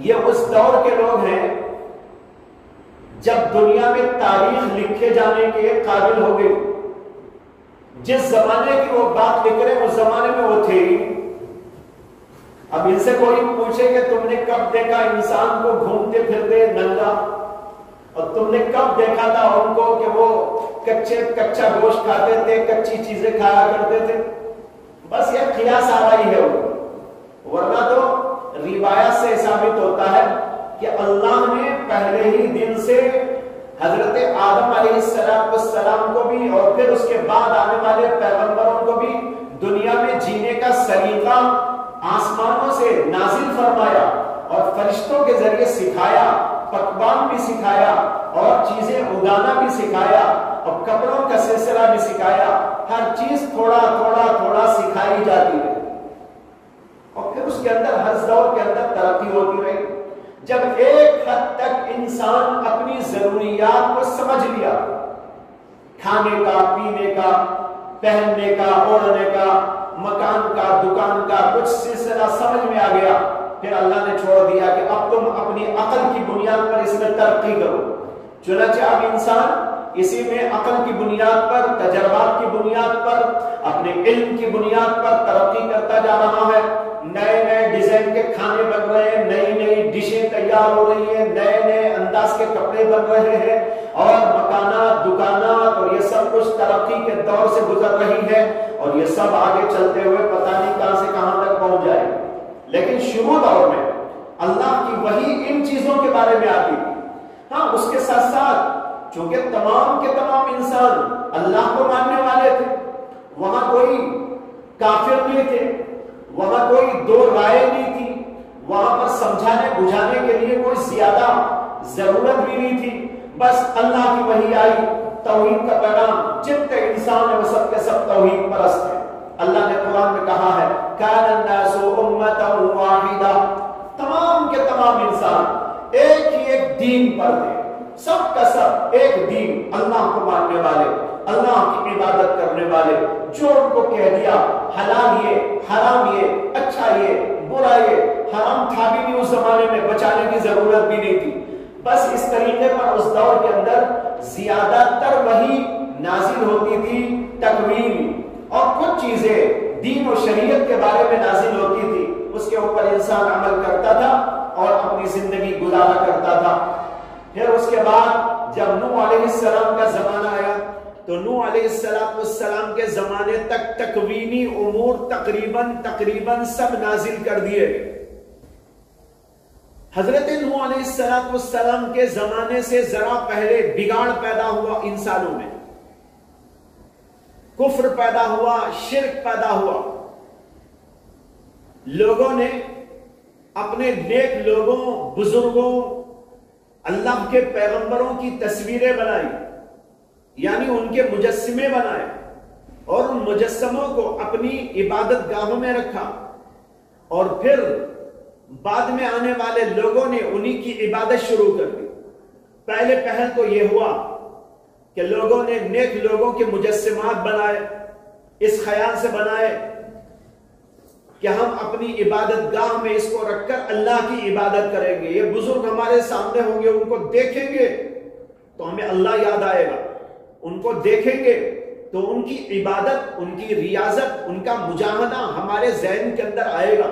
یہ اس دور کے لوگ ہیں جب دنیا میں تاریخ لکھے جانے کے قابل ہو گئی۔ جس زمانے کی وہ بات لکھ رہے اس زمانے میں وہ تھے ہی۔ اب ان سے کوئی پوچھے کہ تم نے کب دیکھا انسان کو گھومتے پھرتے ننگا، اور تم نے کب دیکھا تھا ان کو کہ وہ کچا گوشت کھاتے تھے، کچی چیزیں کھایا کرتے تھے؟ بس یہ قیاس آرائی ہے، ورنہ تو روایت سے ثابت ہوتا ہے کہ اللہ نے پہلے ہی دن سے حضرت آدم علیہ السلام کو بھی اور پھر اس کے بعد آنے والے پیغمبروں کو بھی دنیا میں جینے کا سلیقہ آسمانوں سے نازل فرمایا اور فرشتوں کے ذریعے سکھایا، پکوان بھی سکھایا اور چیزیں اگانا بھی سکھایا اور کپڑوں کا سلسلہ بھی سکھایا۔ ہر چیز تھوڑا تھوڑا سکھائی جاتی ہے، اور پھر اس کے اندر ہر دور کے اندر ترقی ہوتی رہی۔ جب ایک حد تک انسان اپنی ضروریات کو سمجھ لیا، کھانے کا، پینے کا، پہننے کا، اوڑھنے کا، مکان کا، دکان کا کچھ سلسلہ سمجھ میں آ گیا، پھر اللہ نے چھوڑ دیا کہ اب تم اپنی عقل کی بنیاد پر اس میں ترقی کرو۔ چنانچہ اب انسان اسی میں عقل کی بنیاد پر، تجربات کی بنیاد پر، اپنے علم کی بنیاد پر ترقی کرتا جا رہا ہے۔ نئے نئے ڈیزائن کے کھانے بن رہے ہیں، نئی نئی ڈشیں تیار ہو رہی ہیں، نئے نئے انداز کے کپڑے بن رہے ہیں، اور مکانات، دکانات اور یہ سب کچھ ترقی کے دور سے گزر رہی ہے، اور یہ سب آگے چلتے ہوئے پتہ نہیں کہاں سے کہاں تک پہنچ جائے۔ لیکن شروع دور میں اللہ کی وحی ان چیزوں کے بارے میں آتی تھی۔ ہاں، اس کے ساتھ ساتھ چونکہ تمام کے تمام انسان اللہ کو ماننے والے تھے، وہاں کوئی کافر نہیں تھے، وہاں کوئی دو رائے نہیں تھی، وہاں پر سمجھانے بجھانے کے لیے کوئی زیادہ ضرورت بھی نہیں تھی۔ بس اللہ کی وحی آئی، توحید کا پیغام، جتنے انسان ہیں وہ سب کے سب توحید پرست ہیں۔ اللہ نے قرآن میں کہا ہے کان الناس امۃ واحدہ، تمام کے تمام انسان ایک ہی ایک دین پر تھے، سب کا سب ایک دین، اللہ کو ماننے والے، اللہ کی عبادت کرنے والے۔ جو ان کو کہہ دیا حلال یہ، حرام یہ، اچھا یہ، برا یہ، حرام تھا بھی نہیں اس زمانے میں، بچانے کی ضرورت بھی نہیں تھی۔ بس اس طریقے پر اس دور کے اندر زیادہ تر وحی نازل ہوتی تھی تکوینی، اور کچھ چیزیں دین و شریعت کے بارے میں نازل ہوتی تھی، اس کے اوپر انسان عمل کرتا تھا اور اپنی زندگی گزارا کرتا تھا۔ پھر اس کے بعد جب نوح علیہ السلام کا زمانہ آیا تو نوح علیہ السلام کے زمانے تک تکوینی امور تقریباً سب نازل کر دیے گئے۔ حضرت نوح علیہ السلام کے زمانے سے ذرا پہلے بگاڑ پیدا ہوا انسانوں میں، کفر پیدا ہوا، شرک پیدا ہوا۔ لوگوں نے اپنے نیک لوگوں، بزرگوں، اللہ کے پیغمبروں کی تصویریں بنائی، یعنی ان کے مجسمے بنائے، اور ان مجسموں کو اپنی عبادت گاہوں میں رکھا، اور پھر بعد میں آنے والے لوگوں نے انہی کی عبادت شروع کر دی۔ پہلے پہل تو یہ ہوا کہ لوگوں نے نیک لوگوں کے مجسمات بنائے، اس خیال سے بنائے کہ ہم اپنی عبادت گاہ میں اس کو رکھ کر اللہ کی عبادت کریں گے، یہ بزرگ ہمارے سامنے ہوں گے، ان کو دیکھیں گے تو ہمیں اللہ یاد آئے گا، ان کو دیکھیں گے تو ان کی عبادت، ان کی ریاضت، ان کا مجاہدہ ہمارے ذہن کے اندر آئے گا،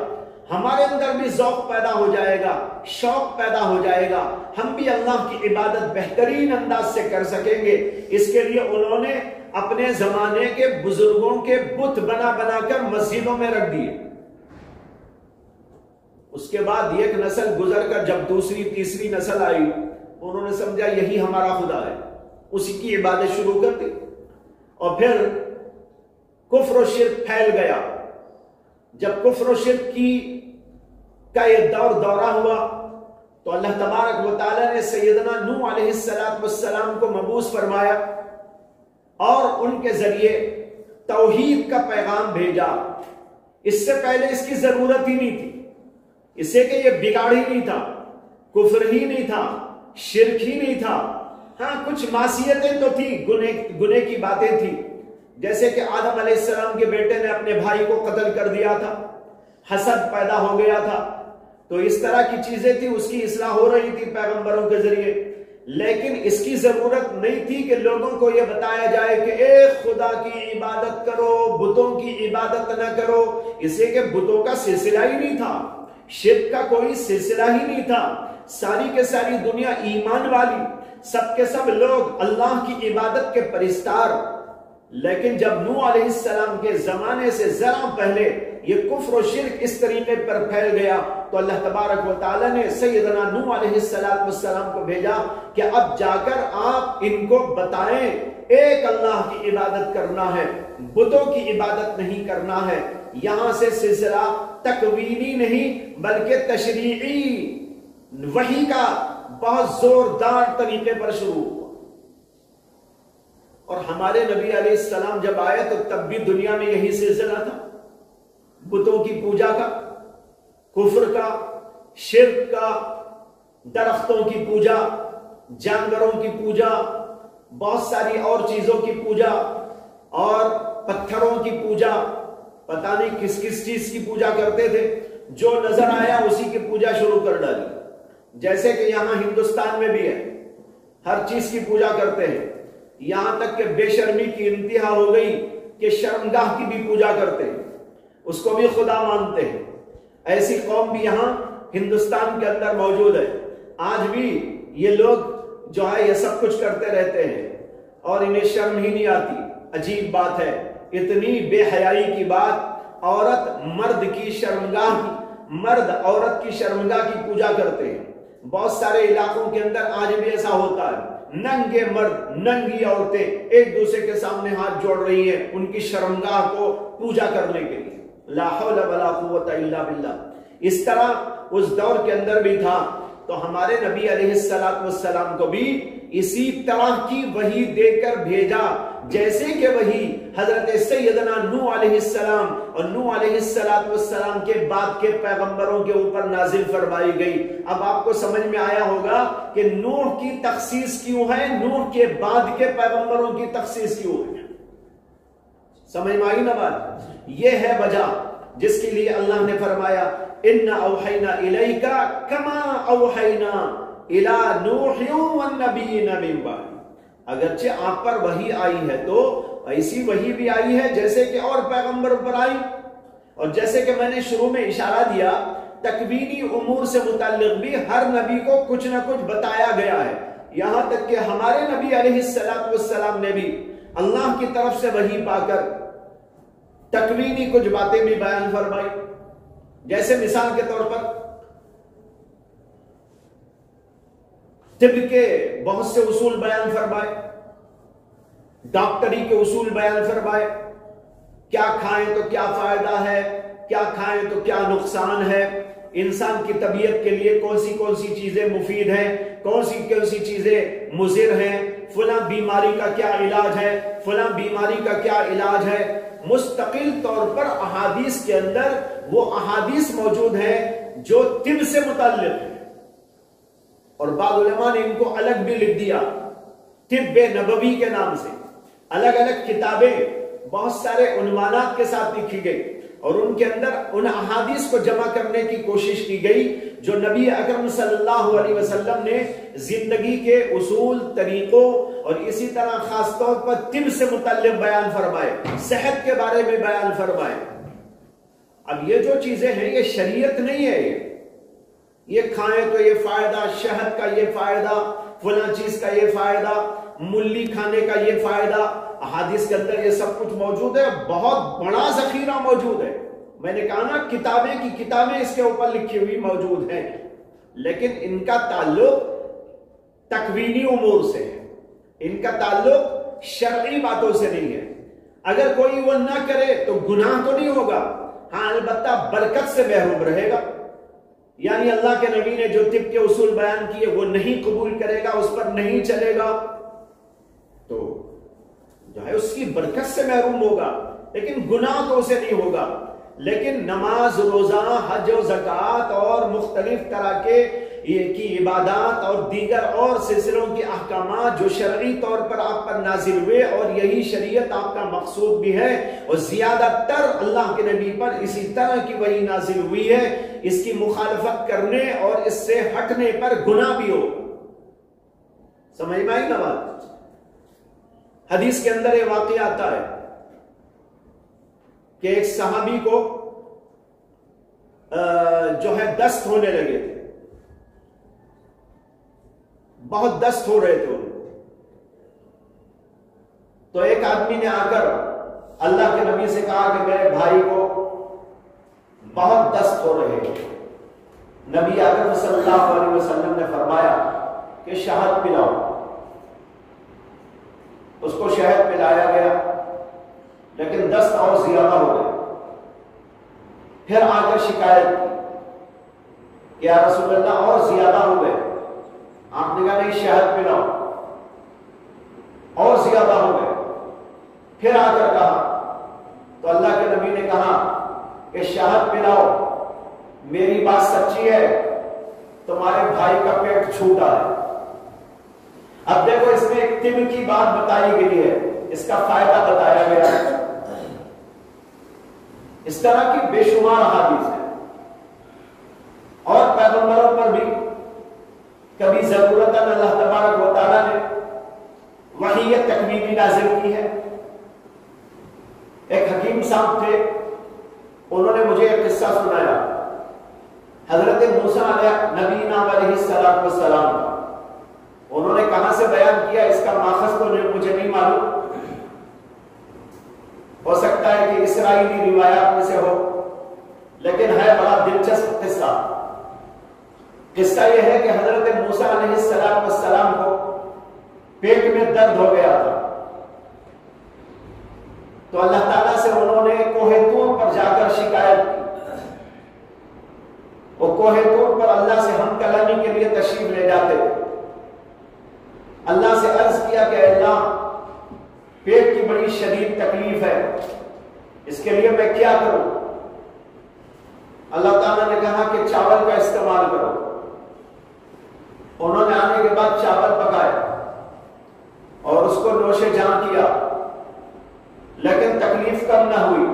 ہمارے اندر بھی ذوق پیدا ہو جائے گا، شوق پیدا ہو جائے گا، ہم بھی اللہ کی عبادت بہترین انداز سے کر سکیں گے۔ اس کے لیے انہوں نے اپنے زمانے کے بزرگوں کے بت بنا بنا کر مسجدوں میں رکھ دیے۔ اس کے بعد ایک نسل گزر کر جب دوسری تیسری نسل آئی، انہوں نے سمجھا یہی ہمارا خدا ہے، اسی کی عبادت شروع کر دی، اور پھر کفر و شرک پھیل گیا۔ جب کفر و شرک کا یہ دورہ ہوا تو اللہ تبارک و تعالی نے سیدنا نوح علیہ السلام کو مبعوث فرمایا اور ان کے ذریعے توحید کا پیغام بھیجا۔ اس سے پہلے اس کی ضرورت ہی نہیں تھی، اس سے کہ یہ بگاڑ ہی نہیں تھا، کفر ہی نہیں تھا، شرک ہی نہیں تھا۔ ہاں کچھ معصیتیں تو تھی، گناہ کی باتیں تھی، جیسے کہ آدم علیہ السلام کے بیٹے نے اپنے بھائی کو قتل کر دیا تھا، حسد پیدا ہو گیا تھا، تو اس طرح کی چیزیں تھی، اس کی اصلاح ہو رہی تھی پیغمبروں کے ذریعے۔ لیکن اس کی ضرورت نہیں تھی کہ لوگوں کو یہ بتایا جائے کہ ایک خدا کی عبادت کرو، بتوں کی عبادت نہ کرو، اس لیے کہ بتوں کا سلسلہ ہی نہیں تھا، شرک کا کوئی سلسلہ ہی نہیں تھا، ساری کے ساری دنیا ایمان والی، سب کے سب لوگ اللہ کی عبادت کے پرستار۔ لیکن جب نوح علیہ السلام کے زمانے سے ذرا پہلے یہ کفر و شرک اس طریقے پر پھیل گیا تو اللہ تبارک و تعالی نے سیدنا نوح علیہ السلام کو بھیجا کہ اب جا کر آپ ان کو بتائیں ایک اللہ کی عبادت کرنا ہے، بتوں کی عبادت نہیں کرنا ہے۔ یہاں سے سلسلہ تکوینی نہیں بلکہ تشریعی وحی کا بہت زوردار طریقے پر شروع ہوا۔ اور ہمارے نبی علیہ السلام جب آئے تو تب بھی دنیا میں یہی سلسلہ تھا، بتوں کی پوجا کا، کفر کا، شرک کا، درختوں کی پوجا، جانوروں کی پوجا، بہت ساری اور چیزوں کی پوجا، اور پتھروں کی پوجا، پتہ نہیں کس کس چیز کی پوجا کرتے تھے، جو نظر آیا اسی کی پوجا شروع کر ڈالی۔ جیسے کہ یہاں ہندوستان میں بھی ہے، ہر چیز کی پوجا کرتے ہیں، یہاں تک کہ بے شرمی کی انتہا ہو گئی کہ شرمگاہ کی بھی پوجا کرتے ہیں، اس کو بھی خدا مانتے ہیں۔ ایسی قوم بھی یہاں ہندوستان کے اندر موجود ہے، آج بھی یہ لوگ جو ہے یہ سب کچھ کرتے رہتے ہیں اور انہیں شرم ہی نہیں آتی۔ عجیب بات ہے، اتنی بے حیائی کی بات، عورت مرد کی شرمگاہ کی، مرد عورت کی شرمگاہ کی پوجا کرتے ہیں۔ بہت سارے علاقوں کے اندر آج بھی ایسا ہوتا ہے، ننگے مرد، ننگی عورتیں ایک دوسرے کے سامنے ہاتھ جوڑ رہی ہیں ان کی شرمگاہ کو پوجا کرنے کے لیے۔ لا حول ولا قوت الا باللہ۔ اس طرح اس دور کے اندر بھی تھا، تو ہمارے نبی علیہ السلام کو بھی اسی طرح کی وحی دے کر بھیجا، جیسے کہ وحی حضرت سیدنا نوح علیہ السلام اور نوح علیہ السلام کے بعد کے پیغمبروں کے اوپر نازل فرمائی گئی۔ اب آپ کو سمجھ میں آیا ہوگا کہ نوح کی تخصیص کیوں ہے، نوح کے بعد کے پیغمبروں کی تخصیص کیوں ہے۔ سمجھ میں آئی نا بات؟ یہ ہے وجہ جس کے لیے اللہ نے فرمایا اِنَّا أَوْحَيْنَا إِلَيْكَ كَمَا أَوْحَيْنَا إِلَى نُوحٍ وَالنَّبِيِّينَ مِن بَعْدِهِ۔ اگرچہ آپ پر وحی آئی ہے تو ایسی وحی بھی آئی ہے جیسے کہ اور پیغمبر پر آئی، اور جیسے کہ میں نے شروع میں اشارہ دیا، تکوینی امور سے متعلق بھی ہر نبی کو کچھ نہ کچھ بتایا گیا ہے۔ یہاں تک کہ ہمارے نبی علیہ السلام نے بھی اللہ کی طرف سے وحی پا کر تکوینی کچھ باتیں بھی بیان فرمائی. جیسے مثال کے طور پر طب کے بہت سے اصول بیان فرمائے، ڈاکٹری کے اصول بیان فرمائے، کیا کھائیں تو کیا فائدہ ہے، کیا کھائیں تو کیا نقصان ہے، انسان کی طبیعت کے لیے کون سی چیزیں مفید ہیں، کون سی چیزیں مضر ہیں، فلاں بیماری کا کیا علاج ہے، فلاں بیماری کا کیا علاج ہے. مستقل طور پر احادیث کے اندر وہ احادیث موجود ہیں جو طب سے متعلق ہیں، اور بعض علماء نے ان کو الگ بھی لکھ دیا طب نبوی کے نام سے. الگ الگ کتابیں بہت سارے عنوانات کے ساتھ لکھی گئی، اور ان کے اندر ان احادیث کو جمع کرنے کی کوشش کی گئی جو نبی اکرم صلی اللہ علیہ وسلم نے زندگی کے اصول، طریقوں اور اسی طرح خاص طور پر طب سے متعلق بیان فرمائے، صحت کے بارے میں بیان فرمائے. اب یہ جو چیزیں ہیں یہ شریعت نہیں ہے. یہ کھائیں تو یہ فائدہ، شہد کا یہ فائدہ، فلاں چیز کا یہ فائدہ، ملی کھانے کا یہ فائدہ، احادیث کے اندر یہ سب کچھ موجود ہے. بہت بڑا ذخیرہ موجود ہے. میں نے کہا نا کتابیں کی کتابیں اس کے اوپر لکھی ہوئی موجود ہیں، لیکن ان کا تعلق تکوینی امور سے ہے، ان کا تعلق شرعی باتوں سے نہیں ہے. اگر کوئی وہ نہ کرے تو گناہ تو نہیں ہوگا، ہاں البتہ برکت سے محروم رہے گا. یعنی اللہ کے نبی نے جو طب کے اصول بیان کیے وہ نہیں قبول کرے گا، اس پر نہیں چلے گا، تو جو ہے اس کی برکت سے محروم ہوگا، لیکن گناہ تو اسے نہیں ہوگا. لیکن نماز، روزہ، حج و زکوٰۃ اور مختلف طرح کی عبادات اور دیگر اور سلسلوں کے احکامات جو شرعی طور پر آپ پر نازل ہوئے، اور یہی شریعت آپ کا مقصود بھی ہے، اور زیادہ تر اللہ کے نبی پر اسی طرح کی وحی نازل ہوئی ہے. اس کی مخالفت کرنے اور اس سے ہٹنے پر گناہ بھی ہو. سمجھ میں آئی نا بات؟ حدیث کے اندر یہ واقعہ آتا ہے کہ ایک صحابی کو جو ہے دست ہونے لگے تھے، بہت دست ہو رہے تھے. تو ایک آدمی نے آ کر اللہ کے نبی سے کہا کہ میرے بھائی کو بہت دست ہو رہے ہیں. نبی اکرم صلی اللہ علیہ وسلم نے فرمایا کہ شہد پلاؤ. اس کو شہد پلایا گیا، لیکن دست اور زیادہ ہو گئے. پھر آ کر شکایت کی کہ یا رسول اللہ اور زیادہ ہو گئے. آپ نے کہا نہیں، شہد پلاؤ. اور زیادہ ہو گئے. پھر آ کر کہا تو اللہ کے نبی نے کہا کہ شہد پلاؤ. میری بات سچی ہے، تمہارے بھائی کا پیٹ چھوٹا ہے. اب دیکھو اس میں ایک طب کی بات بتائی گئی ہے، اس کا فائدہ بتایا گیا ہے. اس طرح کی بے شمار احادیث ہیں، اور پیغمبروں پر بھی کبھی ضرورت اللہ تبارک و تعالیٰ نے وحی تکوینی نازل کی ہے. ایک حکیم صاحب تھے، انہوں نے مجھے ایک قصہ سنایا حضرت موسیٰ نبینا علیہ السلام کا. انہوں نے کہاں سے بیان کیا اس کا ماخذ تو مجھے نہیں معلوم، ہو سکتا ہے کہ اسرائیلی روایات میں سے ہو، لیکن ہے بڑا دلچسپ قصہ. قصہ یہ ہے کہ حضرت موسیٰ علیہ السلام کو پیٹ میں درد ہو گیا تھا. تو اللہ تعالیٰ سے انہوں نے کوہ طور پر جا کر شکایت کی. وہ کوہ طور پر اللہ سے ہم کلامی کے لیے تشریف لے جاتے تھے. اللہ سے عرض کیا کہ اللہ، پیٹ کی بڑی شدید تکلیف ہے، اس کے لیے میں کیا کروں؟ اللہ تعالیٰ نے کہا کہ چاول کا استعمال کرو. انہوں نے آنے کے بعد چاول پکائے اور اس کو نوش جان کیا، لیکن تکلیف کم نہ ہوئی.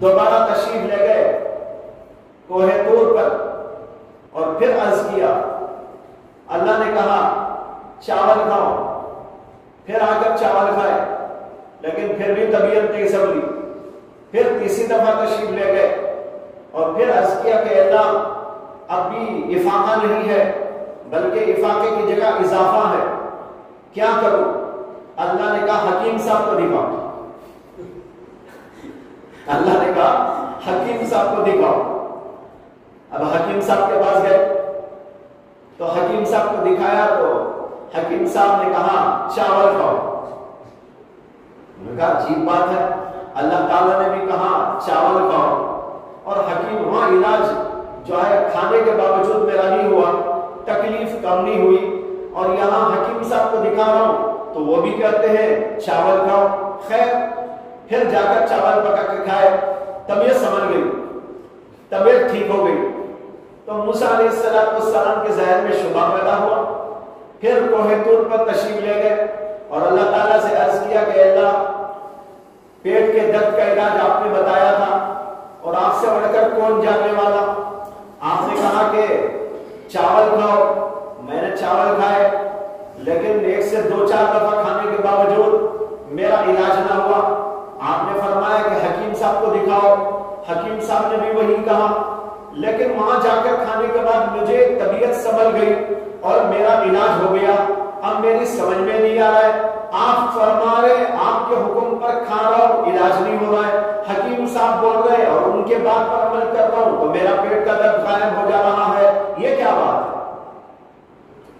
دوبارہ تشریف لے گئے کوہ طور پر اور پھر عرض کیا. اللہ نے کہا چاول کھاؤ. پھر آ کر چاول کھائے، لیکن پھر بھی طبیعت نہیں سنبھلی. پھر تیسری دفعہ تشریف لے گئے اور پھر عرض کیا کہ اللہ اب بھی افاقہ نہیں ہے، بلکہ افاقے کی جگہ اضافہ ہے. کیا کروں؟ اللہ نے کہا حکیم صاحب کو دکھاؤ. اللہ نے کہا حکیم صاحب کو دکھاؤ. اب حکیم صاحب کے پاس گئے تو حکیم صاحب کو دکھایا تو حکیم صاحب نے کہا چاول کھاؤ. انہوں نے کہا عجیب بات ہے، اللہ تعالیٰ نے بھی کہا چاول کھاؤ اور حکیم وہاں علاج جو ہے کھانے کے باوجود میرا نہیں ہوا، تکلیف کم نہیں ہوئی، اور یہاں حکیم صاحب کو دکھا رہا ہوں تو وہ بھی کہتے ہیں چاول کھاؤ. خیر پھر جا کر چاول پکا کے کھائے، طبیعت سمجھ گئی، طبیعت ٹھیک ہو گئی. تو موسیٰ علیہ السلام کے ذہن میں شبہ پیدا ہوا. پھر کوہ طور پر تشریف لے گئے اور اللہ تعالیٰ سے عرض کیا کہ اللہ پیٹ کے درد کا علاج آپ نے بتایا تھا اور آپ سے بڑھ کر کون جاننے والا. آپ نے کہا کہ چاول کھاؤ. میں نے چاول کھائے لیکن 1 سے 2-4 دفعہ کھانے کے باوجود میرا علاج نہ ہوا. آپ نے فرمایا کہ حکیم صاحب کو دکھاؤ. حکیم صاحب نے بھی وہی کہا، لیکن وہاں جا کر کھانے کے بعد مجھے طبیعت سنبھل گئی اور میرا علاج ہو گیا. اب میری سمجھ میں نہیں آ رہا ہے، آپ فرما رہے آپ کے حکم پر کھا رہا ہوں، علاج نہیں ہو رہا ہے. حکیم صاحب بول رہے اور ان کے بات پر عمل کر رہا ہوں تو میرا پیٹ کا درد غائب ہو جا رہا ہے. یہ کیا بات ہے؟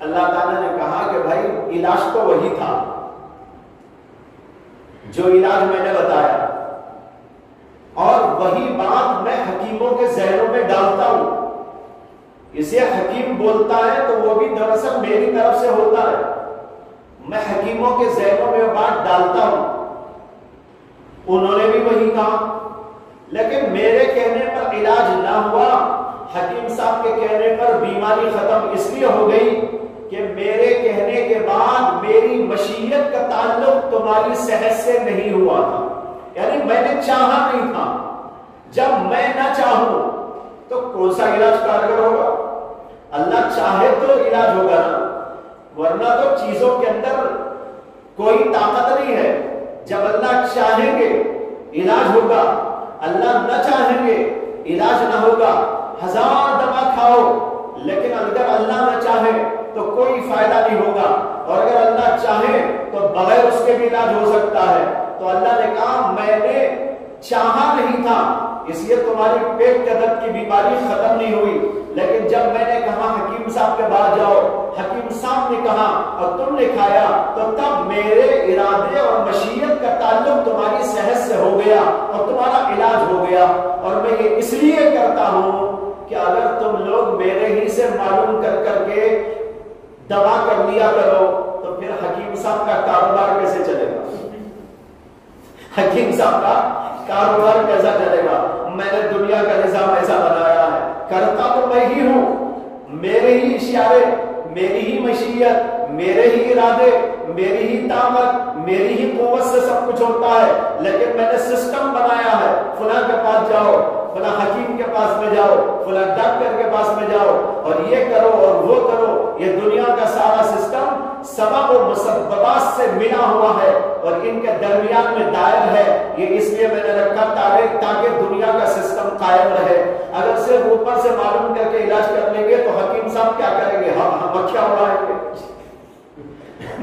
اللہ تعالیٰ نے کہا کہ بھائی علاج تو وہی تھا جو علاج میں نے بتایا، اور وہی بات میں حکیموں کے ذہنوں میں ڈالتا ہوں. اسے حکیم بولتا ہے تو وہ بھی دراصل میری طرف سے ہوتا ہے. میں حکیموں کے ذہنوں میں بات ڈالتا ہوں. انہوں نے بھی وہی کہا، لیکن میرے کہنے پر علاج نہ ہوا. حکیم صاحب کے کہنے پر بیماری ختم اس لیے ہو گئی کہ میرے کہنے کے بعد میری مشیت کا تعلق تمہاری صحت سے نہیں ہوا تھا. یعنی میں نے چاہا نہیں تھا. جب میں نہ چاہوں تو کون سا علاج کارگر ہوگا؟ اللہ چاہے تو علاج ہوگا نا، ورنہ تو چیزوں کے اندر کوئی طاقت نہیں ہے. جب اللہ چاہیں گے علاج ہوگا، اللہ نہ چاہیں گے علاج نہ ہوگا. 1000 دوا کھاؤ لیکن اگر اللہ نہ چاہے تو کوئی فائدہ نہیں ہوگا، اور اگر اللہ چاہے تو بغیر اس کے بھی علاج ہو سکتا ہے. تو اللہ نے کہا میں نے چاہا نہیں تھا اس لیے تمہاری پیٹ کے درد کی بیماری ختم نہیں ہوئی، لیکن جب میں نے کہا حکیم صاحب کے بعد جاؤ، حکیم صاحب نے کہا اور تم نے کھایا، تو تب میرے ارادے اور مشیت کا تعلق تمہاری صحت سے ہو گیا اور تمہارا علاج ہو گیا. اور میں یہ اس لیے کرتا ہوں کہ اگر تم لوگ میرے ہی سے معلوم کر کر کے دوا کر لیا کرو تو پھر حکیم صاحب کا کاروبار کیسے چلے گا؟ حکیم صاحب کا کاروبار کیسا چلے گا؟ میں نے دنیا کا نظام ایسا بنایا ہے، کرتا تو میں ہی ہوں، میرے ہی اشارے، میری ہی مشیت، میرے ہی ارادے، میری ہی طاقت، میری ہی قوت سے سب کچھ ہوتا ہے. لیکن میں نے سسٹم بنایا ہے، فلاں کے پاس جاؤ، فلاں حکیم کے پاس میں جاؤ، فلاں ڈاکٹر کے پاس میں جاؤ، اور یہ کرو اور وہ کرو. یہ دنیا کا سارا سسٹم سبب و مسببات سے ملا ہوا ہے اور ان کے درمیان میں دائر ہے. یہ اس لیے میں نے رکھا تاکہ دنیا کا سسٹم قائم رہے. اگر صرف اوپر سے معلوم کر کے علاج کر لیں گے تو حکیم صاحب کیا کریں گے؟ ہم مکھیاں اڑائیں گے.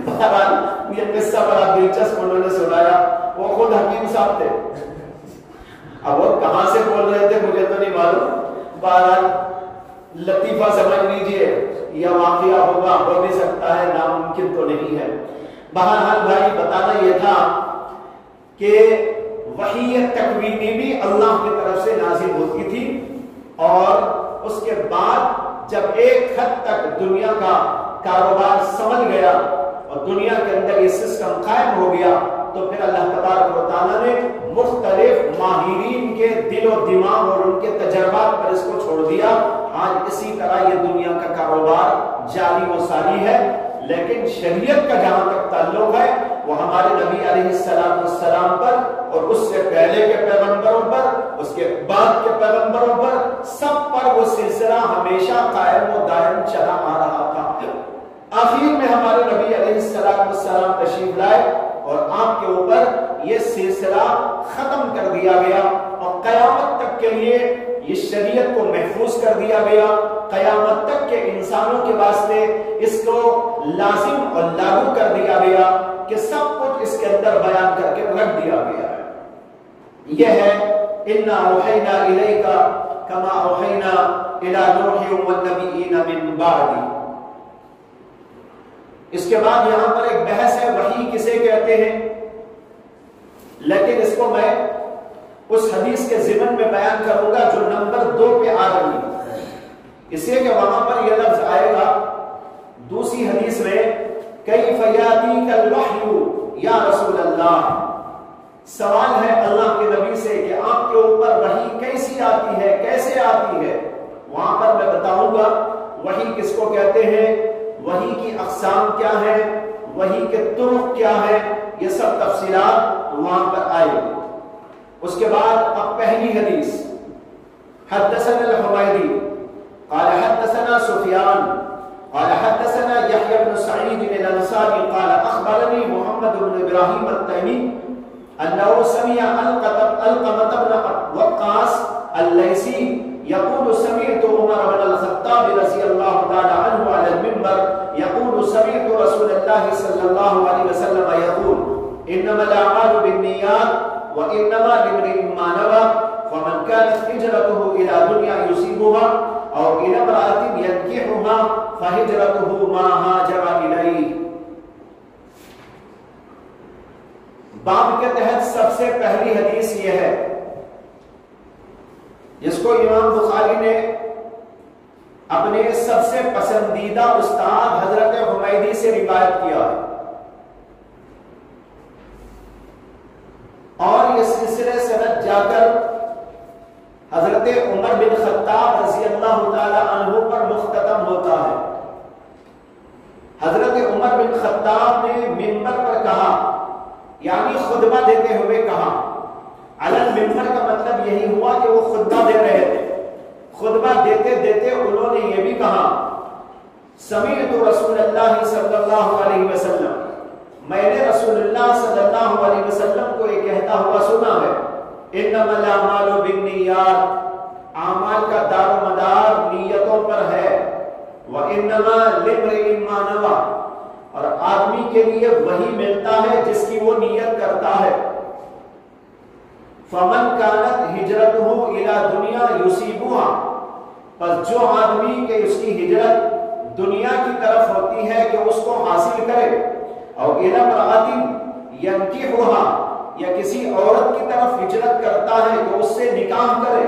بہرحال یہ قصہ بڑا دلچسپ انہوں نے سنایا. وہ خود حکیم صاحب تھے. اب وہ کہاں سے بول رہے تھے مجھے تو نہیں معلوم. بہرحال لطیفہ سمجھ لیجئے، یہ واقعہ ہوگا، ہو بھی سکتا ہے، ناممکن تو نہیں ہے. بہرحال بھائی بتانا یہ تھا کہ وحی تکوینی بھی اللہ کی طرف سے نازل ہوتی تھی، اور اس کے بعد جب ایک حد تک دنیا کا کاروبار سمجھ گیا اور دنیا کے اندر یہ سسٹم قائم ہو گیا تو پھر اللہ تبارک و تعالیٰ نے مختلف ماہرین کے دل و دماغ اور ان کے تجربات پر اس کو چھوڑ دیا. آج اسی طرح یہ دنیا کا کاروبار جاری و ساری ہے. لیکن شریعت کا جہاں تک تعلق ہے وہ ہمارے نبی علیہ السلام پر اور اس سے پہلے کے پیغمبروں پر، اس کے بعد کے پیغمبروں پر، سب پر وہ سلسلہ ہمیشہ قائم و دائم چلا آ رہا تھا. آخر میں ہمارے نبی علیہ السلام تشریف لائے اور آپ کے اوپر یہ سلسلہ ختم کر دیا گیا اور قیامت تک کے لیے یہ شریعت کو محفوظ کر دیا گیا، قیامت تک کے انسانوں کے واسطے اس کو لازم اور لاگو کر دیا گیا کہ سب کچھ اس کے اندر بیان کر کے رکھ دیا گیا ہے۔ یہ ہے اِنَّا أَوْحَيْنَا إِلَيْكَ كَمَا أَوْحَيْنَا إِلَى نُوحٍ وَالنَّبِيِّينَ مِن بَعْدِهِ۔ اس کے بعد یہاں پر ایک بحث ہے وحی کسے کہتے ہیں، لیکن اس کو میں اس حدیث کے ضمن میں بیان کروں گا جو نمبر 2 پہ آ رہی ہے، اس لیے کہ وہاں پر یہ لفظ آئے گا دوسری حدیث میں کیف یاتیک الوحی یا رسول اللہ۔ سوال ہے اللہ کے نبی سے کہ آپ کے اوپر وحی کیسی آتی ہے، کیسے آتی ہے۔ وہاں پر میں بتاؤں گا وحی کس کو کہتے ہیں، وحی کی اقسام کیا ہے، وحی کے طرق کیا ہے، یہ سب تفصیلات وہاں پر آئے گی۔ اس کے بعد اب پہلی حدیث، حدثنا الحمیدی قال حدثنا سفیان قال حدثنا یحیی بن سعید الانصاری قال اخبرنی محمد بن ابراہیم التیمی انه سمع علقمة بن وقاص الليثي يقول سمعت عمر بن الخطاب رضي الله تعالى عنه على المنبر يقول سمعت رسول الله صلى الله عليه وسلم يقول انما الاعمال بالنيات وانما لامرئ ما نوى فمن كانت هجرته الى دنيا يصيبها او الى امرأة ينكحها فهجرته ما هاجر اليه۔ باب کے تحت سب سے پہلی حدیث یہ ہے جس کو امام بخاری نے اپنے سب سے پسندیدہ استاد حضرت حمیدی سے روایت کیا ہے، اور یہ سلسلے سند جا کر حضرت عمر بن خطاب رضی اللہ تعالی عنہ پر مختتم ہوتا ہے۔ حضرت عمر بن خطاب نے منبر پر کہا، یعنی خطبہ دیتے ہوئے کہا، علن منبر کا مطلب یہی ہوا کہ وہ خطبہ دے رہے تھے، خطبہ دیتے دیتے انہوں نے یہ بھی کہا، سمعت رسول اللہ صلی اللہ علیہ وسلم، میں نے رسول اللہ صلی اللہ علیہ وسلم کو یہ کہتا ہوا سنا ہے، انما الاعمال بالنیات، اعمال کا دار و مدار نیتوں پر ہے، وانما لامرئ ما نوى، اور آدمی کے لیے وہی ملتا ہے جس کی وہ نیت کرتا ہے۔ فمن كانت هجرته الى دنیا يصيبها، پس جو آدمی کہ اس کی ہجرت دنیا کی طرف ہوتی ہے کہ اس کو حاصل کرے، اور الى امرأة ينكحها، یا کسی عورت کی طرف ہجرت کرتا ہے کہ اس سے نکاح کرے،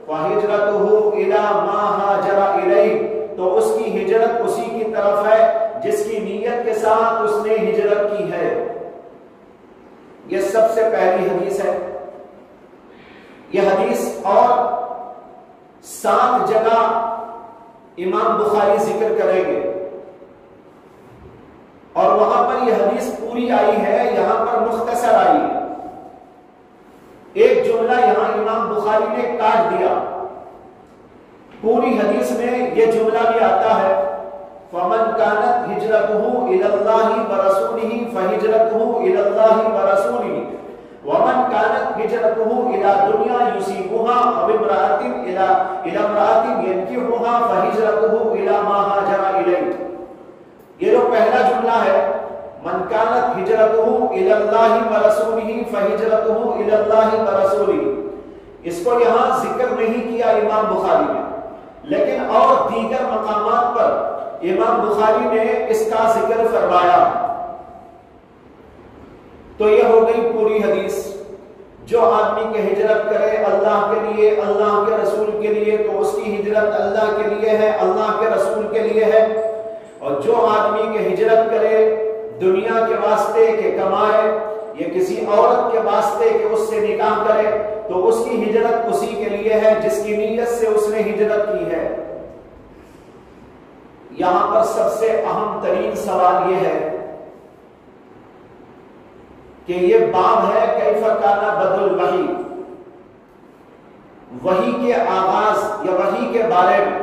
فهجرته الى ما هاجر اليه، تو اس کی ہجرت اسی کی طرف ہے جس کی نیت کے ساتھ اس نے ہجرت کی ہے۔ یہ سب سے پہلی حدیث ہے۔ یہ حدیث اور 7 جگہ امام بخاری ذکر کریں گے، اور وہاں پر یہ حدیث پوری آئی ہے، یہاں پر مختصر آئی ہے۔ ایک جملہ یہاں امام بخاری نے کاٹ دیا، پوری حدیث میں یہ جملہ بھی آتا ہے، فمن كانت هجرته الى الله ورسوله فهجرته الى الله ورسوله ومن كانت هجرته الى دنيا يصيبها او امرأة الى امرأة ينكحها فهجرته الى ما هاجر اليه۔ یہ جو پہلا جملہ ہے، من كانت هجرته الى الله ورسوله فهجرته الى الله ورسوله، اس کو یہاں ذکر نہیں کیا امام بخاری نے، لیکن اور دیگر مقامات پر امام بخاری نے اس کا ذکر فرمایا۔ تو یہ ہو گئی پوری حدیث۔ جو آدمی کے ہجرت کرے اللہ کے لیے، اللہ کے رسول کے لیے، تو اس کی ہجرت اللہ کے لیے ہے، اللہ کے رسول کے لیے ہے، اور جو آدمی کے ہجرت کرے دنیا کے واسطے کہ کمائے، یا کسی عورت کے واسطے کہ اس سے نکاح کرے، تو اس کی ہجرت اسی کے لیے ہے جس کی نیت سے اس نے ہجرت کی ہے۔ یہاں پر سب سے اہم ترین سوال یہ ہے کہ یہ باب ہے کیف کان بدء الوحی، وحی کے آغاز یا وحی کے بارے میں،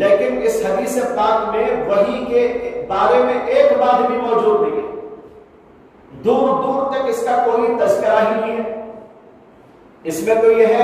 لیکن اس حدیث پاک میں وحی کے بارے میں ایک بات بھی موجود نہیں ہے، دور دور تک اس کا کوئی تذکرہ ہی نہیں ہے۔ اس میں تو یہ ہے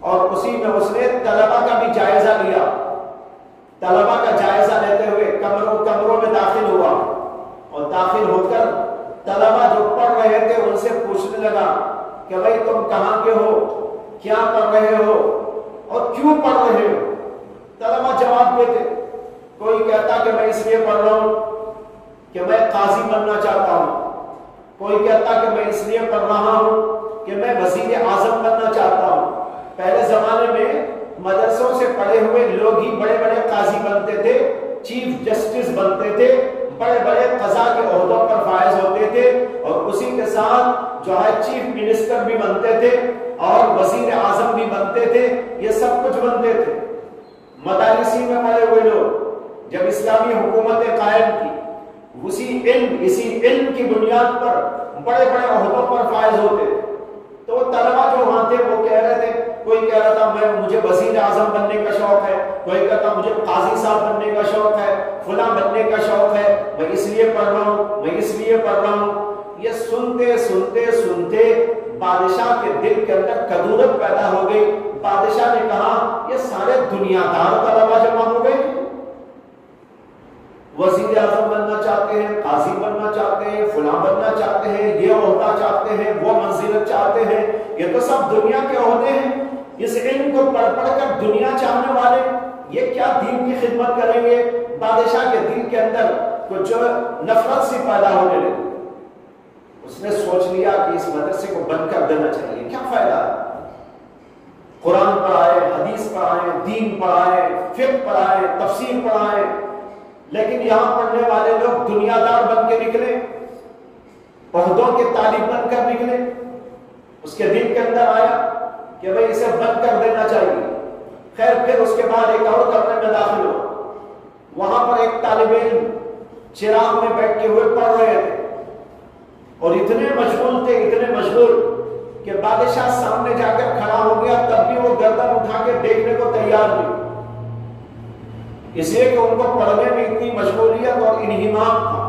اور اسی میں اس نے طلبہ کا بھی جائزہ لیا. طلبہ کا جائزہ لیتے ہوئے کمروں میں داخل ہوا اور داخل ہو کر طلبہ جو پڑھ رہے تھے ان سے پوچھنے لگا کہ بھائی تم کہاں کے ہو, کیا پڑھ رہے ہو اور کیوں پڑھ رہے ہو. طلبہ جواب دیتے. کوئی کہتا کہ میں اس لیے پڑھ رہا ہوں کہ میں قاضی بننا چاہتا ہوں, کوئی کہتا کہ میں اس لیے پڑھ رہا ہوں کہ میں وزیر اعظم بننا چاہتا ہوں. پہلے زمانے میں مدرسوں سے پڑھے ہوئے لوگ ہی بڑے بڑے قاضی بنتے تھے, چیف جسٹس بنتے تھے, بڑے بڑے قضا کے عہدوں پر فائز ہوتے تھے, اور اسی کے ساتھ جو ہے چیف منسٹر بھی بنتے تھے اور وزیر اعظم بھی بنتے تھے, یہ سب کچھ بنتے تھے. مدارسی میں پڑھے ہوئے لوگ جب اسلامی حکومتیں قائم کی, اسی علم کی بنیاد پر بڑے بڑے عہدوں پر فائز ہوتے تھے. تو طلبہ جو وہاں تھے وہ کہہ رہے تھے, کوئی کہہ رہا تھا مجھے وزیر اعظم بننے کا شوق ہے, کوئی کہتا مجھے قاضی صاحب بننے کا شوق ہے, فلاں بننے کا شوق ہے, میں اس لیے پڑھ رہا ہوں, میں اس لیے پڑھ رہا ہوں. یہ سنتے سنتے سنتے بادشاہ کے دل کے اندر کدورت پیدا ہو گئی. بادشاہ نے کہا یہ سارے دنیا دار طلبہ جمع ہو گئے, وزیر اعظم بننا چاہتے ہیں, قاضی بننا چاہتے ہیں, فلاں بننا چاہتے ہیں, یہ عہدہ چاہتے ہیں, وہ منزلت چاہتے ہیں. یہ تو سب دنیا کے عہدے ہیں. اس علم کو پڑھ پڑھ کر دنیا چاہنے والے یہ کیا دین کی خدمت کریں گے. بادشاہ کے دل کے اندر کچھ نفرت سی پیدا ہونے لگی. اس نے سوچ لیا کہ اس مدرسے کو بند کر دینا چاہیے, کیا فائدہ ہے. قرآن پڑھائے, حدیث پڑھائے, دین پڑھائے, فقہ پڑھائے, تفسیر پڑھائے, لیکن یہاں پڑھنے والے لوگ دنیا دار بن کے نکلے, عہدوں کے طالب بن کر نکلے. اس کے دل کے اندر آیا کہ بھئی اسے بند کر دینا چاہیے. خیر پھر اس کے بعد ایک اور کمرے میں داخل ہوا. وہاں پر ایک طالب علم چراغ میں بیٹھ کے ہوئے پڑھ رہے تھے اور اتنے مشغول تھے, اتنے مشغول کہ بادشاہ سامنے جا کر کھڑا ہو گیا, تب بھی وہ گردن اٹھا کے دیکھنے کو تیار نہیں, اس لیے کہ ان کو پڑھنے میں اتنی مشغولیت اور انہمام تھا.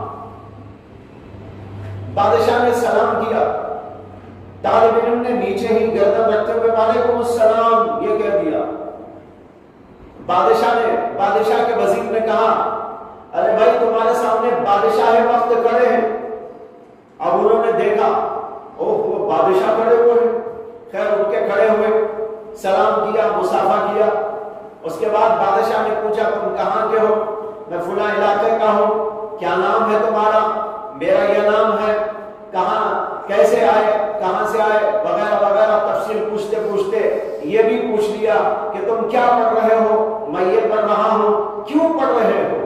بادشاہ نے سلام کیا, طالب علم نے نیچے ہی گردن رکھتے ہوئے وعلیکم السلام یہ کہہ دیا. بادشاہ کے وزیر نے کہا ارے بھائی تمہارے سامنے بادشاہ وقت کھڑے ہیں. اب انہوں نے دیکھا وہ بادشاہ کھڑے ہوئے ہیں. خیر اٹھ کے کھڑے ہوئے, سلام کیا, مصافحہ کیا. اس کے بعد بادشاہ نے پوچھا تم کہاں کے ہو. میں فلاں علاقے کا ہوں. کیا نام ہے تمہارا. میرا یہ نام ہے. کہاں کیسے آئے, کہاں سے آئے, وغیرہ وغیرہ تفصیل پوچھتے پوچھتے یہ بھی پوچھ لیا کہ تم کیا پڑھ رہے ہو. میں یہ پڑھ رہا ہوں. کیوں پڑھ رہے ہو.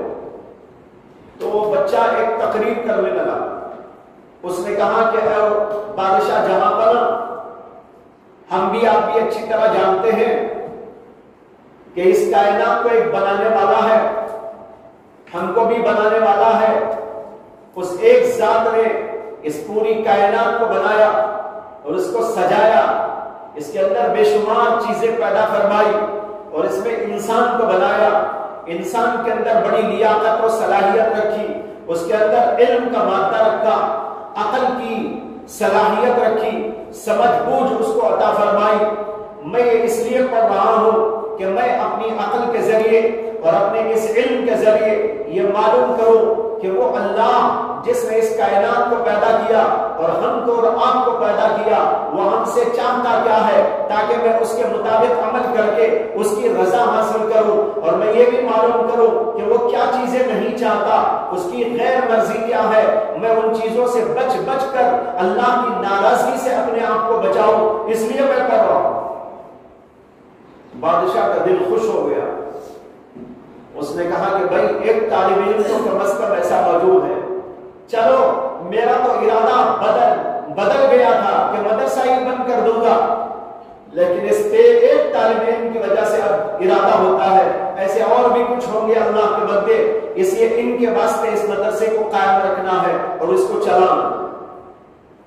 تو وہ بچہ ایک تقریر کرنے لگا. اس نے کہا کہ بادشاہ جہاں پر ہم بھی آپ بھی اچھی طرح جانتے ہیں کہ اس کائنات کو ایک بنانے والا ہے, ہم کو بھی بنانے والا ہے. اس ایک ذات نے اس پوری کائنات کو بنایا اور اس کو سجایا, اس کے اندر بے شمار چیزیں پیدا فرمائی اور اس میں انسان کو بنایا. انسان کے اندر بڑی لیاقت و صلاحیت رکھی, اس کے اندر علم کا مادہ رکھا, عقل کی صلاحیت رکھی, سمجھ بوجھ اس کو عطا فرمائی. میں یہ اس لیے پڑھ رہا ہوں کہ میں اپنی عقل کے ذریعے اور اپنے اس علم کے ذریعے یہ معلوم کروں کہ وہ اللہ جس نے اس کائنات کو پیدا کیا اور ہم کو اور آپ کو پیدا کیا وہ ہم سے چاہتا کیا ہے, تاکہ میں اس کے مطابق عمل کر کے اس کی رضا حاصل کروں. اور میں یہ بھی معلوم کروں کہ وہ کیا چیزیں نہیں چاہتا, اس کی غیر مرضی کیا ہے. میں ان چیزوں سے بچ بچ کر اللہ کی ناراضگی سے اپنے آپ کو بچاؤں, اس لیے میں کر رہا ہوں. بادشاہ کا دل خوش ہو گیا. اس نے کہا کہ بھائی ایک طالب علم تو کم از کم ایسا موجود ہے. چلو میرا تو ارادہ بدل گیا تھا کہ مدرسہ ہی بند کر دوں گا, لیکن اس پہ ایک طالب علم کی وجہ سے اب ارادہ ہوتا ہے. ایسے اور بھی کچھ ہوں گے اللہ کے بندے, اس لیے ان کے واسطے اس مدرسے کو قائم رکھنا ہے اور اس کو چلانا.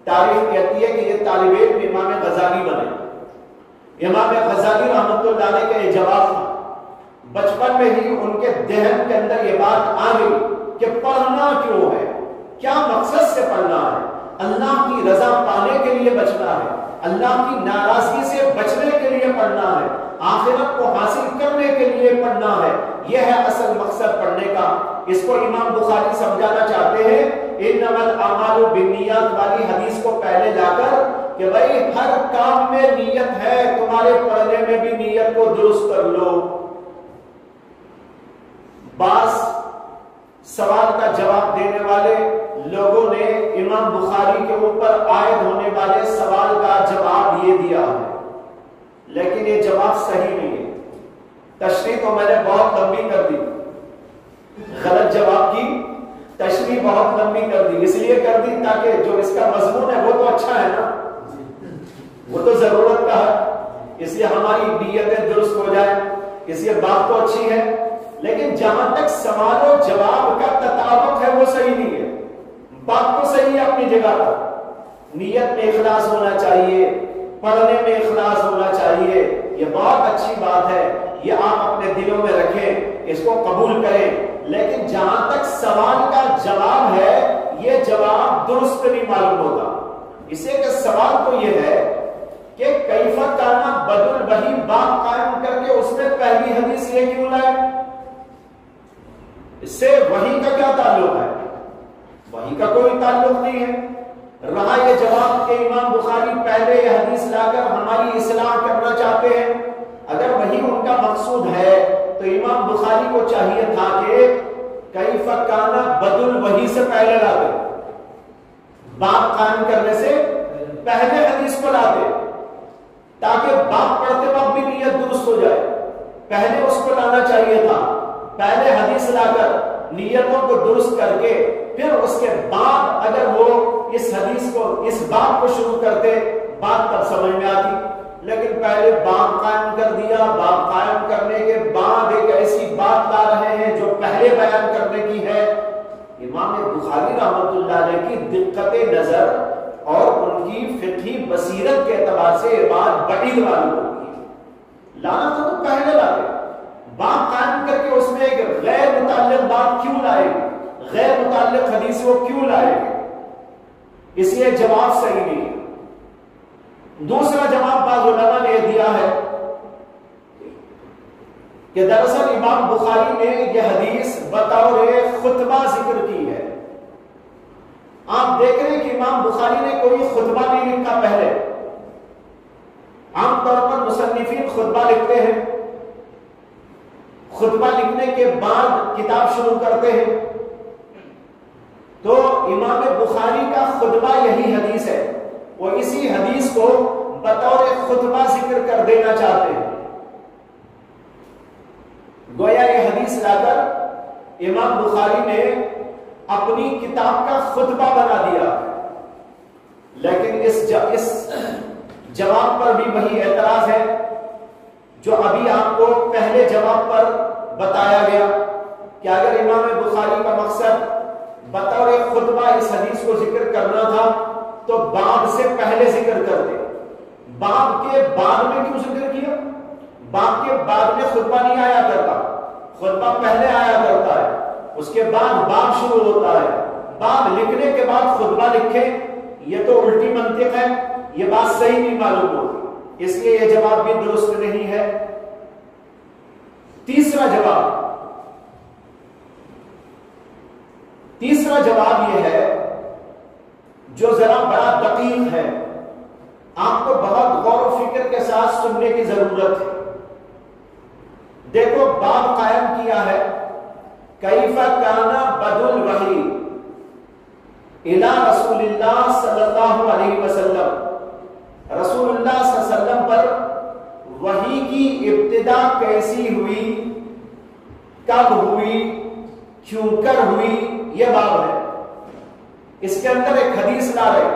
تاریخ کہتی ہے کہ یہ طالب علم امام غزالی بنے. امام غزالی رحمۃ اللہ علیہ کا یہ جواب تھا. بچپن میں ہی ان کے ذہن کے اندر یہ بات آ گئی کہ پڑھنا کیوں ہے, کیا مقصد سے پڑھنا ہے. اللہ کی رضا پانے کے لیے بچنا ہے، اللہ کی ناراضگی سے بچنے کے لیے پڑھنا ہے، آخرت کو حاصل کرنے کے لیے پڑھنا ہے۔ یہ ہے اصل مقصد پڑھنے کا۔ اس کو امام بخاری سمجھانا چاہتے ہیں انما الاعمال بالنیات والی حدیث کو پہلے لا کر کہ بھائی ہر کام میں نیت ہے، تمہارے پڑھنے میں بھی نیت کو درست کر لو۔ بعض سوال کا جواب دینے والے لوگوں نے امام بخاری کے اوپر عائد ہونے والے سوال کا جواب یہ دیا ہے، لیکن یہ جواب صحیح نہیں ہے۔ تشریح تو میں نے بہت لمبی کر دی، غلط جواب کی تشریح بہت لمبی کر دی، اس لیے کر دی تاکہ جو اس کا مضمون ہے وہ تو اچھا ہے نا، وہ تو ضرورت کا ہے، اس لیے ہماری نیتیں درست ہو جائے، اس لیے بات تو اچھی ہے، لیکن جہاں تک سوال و جواب کا تطابق ہے وہ صحیح نہیں ہے۔ بات تو صحیح ہے اپنی جگہ پر، نیت میں اخلاص ہونا چاہیے، پڑھنے میں اخلاص ہونا چاہیے، یہ بہت اچھی بات ہے، یہ آپ اپنے دلوں میں رکھیں، اس کو قبول کریں، لیکن جہاں تک سوال کا جواب ہے یہ جواب درست نہیں معلوم ہوگا۔ اسے کہ سوال تو یہ ہے کہ کیف کان بدل وحی باب قائم کر کے اس میں پہلی حدیث یہ کیوں لائے؟ اس سے وحی کا کیا تعلق ہے؟ وحی کا کوئی تعلق نہیں ہے۔ رہا یہ جواب کہ امام بخاری پہلے یہ حدیث لا کر ہماری اصلاح کرنا چاہتے ہیں، اگر وہی ان کا مقصود ہے تو امام بخاری کو چاہیے تھا کہ کیف کان بدل وحی سے پہلے لاتے، باب قائم کرنے سے پہلے حدیث کو لاتے، تاکہ باب پڑھتے وقت بھی نیت درست ہو جائے۔ پہلے اس کو لانا چاہیے تھا، پہلے حدیث لا کر نیتوں کو درست کر کے پھر اس کے بعد اگر وہ اس حدیث کو اس باب کو شروع کرتے بات تب سمجھ میں آتی، لیکن پہلے باب قائم کر دیا، باب قائم کرنے کے بعد ایک ایسی بات لا رہے ہیں جو پہلے بیان کرنے کی ہے۔ امام بخاری رحمۃ اللہ علیہ کی دقت نظر اور ان کی فقہی بصیرت کے اعتبار سے یہ بات بعید معلوم ہوتی ہے۔ لانا تو پہلے لاتے، باب قائم کر کے اس میں ایک غیر متعلق بات کیوں لائے، غیر متعلق حدیث کو کیوں لائے؟ اس لیے جواب صحیح نہیں ہے۔ دوسرا جواب بعض علماء نے دیا ہے کہ دراصل امام بخاری نے یہ حدیث بطور خطبہ ذکر کی ہے۔ آپ دیکھ رہے ہیں کہ امام بخاری نے کوئی خطبہ نہیں لکھا پہلے۔ عام طور پر مصنفین خطبہ لکھتے ہیں، خطبہ لکھنے کے بعد کتاب شروع کرتے ہیں، تو امام بخاری کا خطبہ یہی حدیث ہے، وہ اسی حدیث کو بطور خطبہ ذکر کر دینا چاہتے ہیں۔ گویا یہ حدیث لا کر امام بخاری نے اپنی کتاب کا خطبہ بنا دیا، لیکن اس جواب پر بھی وہی اعتراض ہے جو ابھی آپ کو پہلے جواب پر بتایا گیا کہ اگر امام بخاری کا مقصد بطور خطبہ اس حدیث کو ذکر کرنا تھا تو باب سے پہلے ذکر کرتے، باب کے بعد میں کیوں ذکر کیا؟ باب کے بعد میں خطبہ نہیں آیا کرتا، خطبہ پہلے آیا کرتا ہے، اس کے بعد باب شروع ہوتا ہے، باب لکھنے کے بعد خطبہ لکھے، یہ تو الٹی منطق ہے، یہ بات صحیح نہیں معلوم ہوتی، اس لیے یہ جواب بھی درست نہیں ہے۔ تیسرا جواب یہ ہے جو ذرا بڑا دقیق ہے، آپ کو بہت غور و فکر کے ساتھ سننے کی ضرورت ہے۔ دیکھو باب قائم کیا ہے کیف کان بدء الوحی الی رسول اللہ صلی اللہ علیہ وسلم، رسول اللہ صلی اللہ علیہ وسلم پر وحی کی ابتدا کیسی ہوئی، کب ہوئی، کیوں کر ہوئی، یہ باب ہے۔ اس کے اندر ایک حدیث لا رہے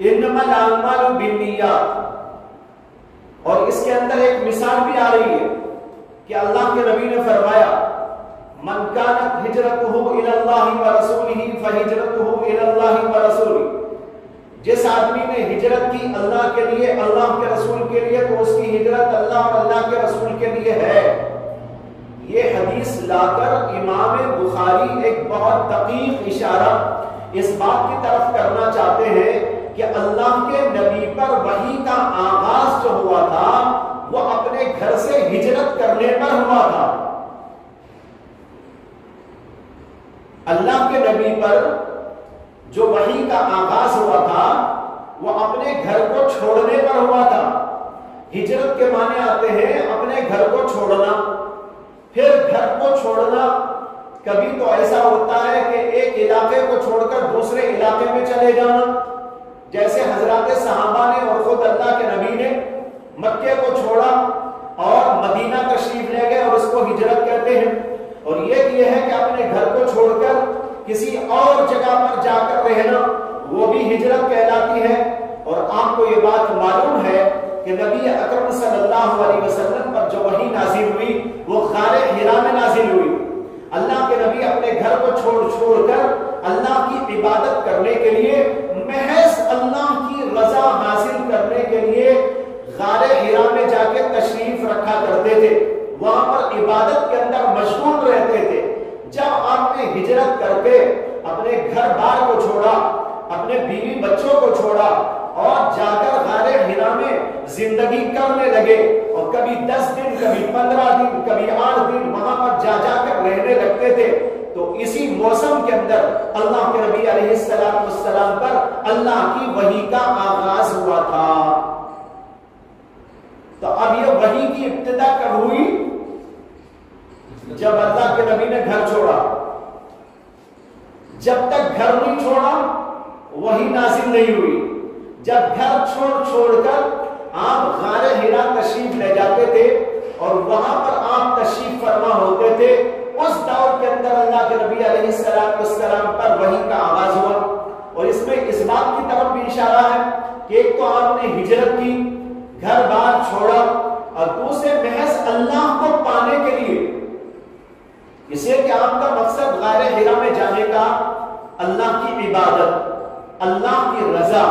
انما الاعمال بالنیات، اور اس کے اندر ایک مثال بھی آ رہی ہے کہ اللہ کے نبی نے فرمایا من کانت ہجرتہ الی اللہ ورسولہ فہجرتہ الی اللہ ورسولہ، جس آدمی نے ہجرت کی اللہ کے لیے، اللہ کے رسول کے لیے، تو اس کی ہجرت اللہ اور اللہ کے رسول کے لیے ہے۔ یہ حدیث لا کر امام بخاری ایک بہت دقیق اشارہ اس بات کی طرف کرنا چاہتے ہیں کہ اللہ کے نبی پر وحی کا آغاز جو ہوا تھا وہ اپنے گھر سے ہجرت کرنے پر ہوا تھا. اللہ کے نبی پر جو وحی کا آغاز ہوا تھا وہ اپنے گھر کو چھوڑنے پر ہوا تھا. ہجرت کے معنی آتے ہیں اپنے گھر کو چھوڑنا. پھر گھر کو چھوڑنا کبھی تو ایسا ہوتا ہے کہ ایک علاقے کو چھوڑ کر دوسرے علاقے میں چلے جانا، جیسے حضرات صحابہ نے اور خود اللہ کے نبی نے مکے کو چھوڑا اور مدینہ تشریف لے گئے اور اس کو ہجرت کہتے ہیں. اور یہ ہے کہ اپنے گھر کو چھوڑ کر کسی اور جگہ پر جا کر رہنا، وہ بھی ہجرت کہلاتی ہے. اور آپ کو یہ بات معلوم ہے کہ نبی اکرم صلی اللہ علیہ وسلم پر جو وحی نازل ہوئی وہ غار حرا میں نازل ہوئی. اللہ کے نبی اپنے گھر کو چھوڑ کر اللہ کی عبادت کرنے کے لیے، محض اللہ کی رضا حاصل کرنے کے لیے غار حرا میں جا کے تشریف رکھا کرتے تھے. وہاں پر عبادت کے اندر مشغول رہتے تھے. جب آپ نے ہجرت کر کے اپنے گھر بار کو چھوڑا، اپنے بیوی بچوں کو چھوڑا اور جا کر غار حرا میں زندگی کرنے لگے، اور کبھی 10 دن، کبھی 15 دن، کبھی 8 دن وہاں پر جا کر رہنے لگتے تھے، تو اسی موسم کے اندر اللہ کے نبی علیہ السلام پر اللہ کی وحی کا آغاز ہوا تھا. تو اب یہ وحی کی ابتدا کب ہوئی؟ جب اللہ کے نبی نے گھر چھوڑا. جب تک گھر نہیں چھوڑا وحی نازل نہیں ہوئی. جب گھر چھوڑ کر آپ غار حرا تشریف لے جاتے تھے اور وہاں پر آپ تشریف فرما ہوتے تھے، اس دور کے اندر اللہ کے نبی علیہ السلام پر وحی کا آغاز ہوا. اور اس میں اس بات کی طرف بھی اشارہ ہے کہ ایک تو آپ نے ہجرت کی، گھر بار چھوڑا، اور دوسرے محض اللہ کو پانے کے لیے، اسے کہ آپ کا مقصد غار حرا میں جانے کا اللہ کی عبادت، اللہ کی رضا،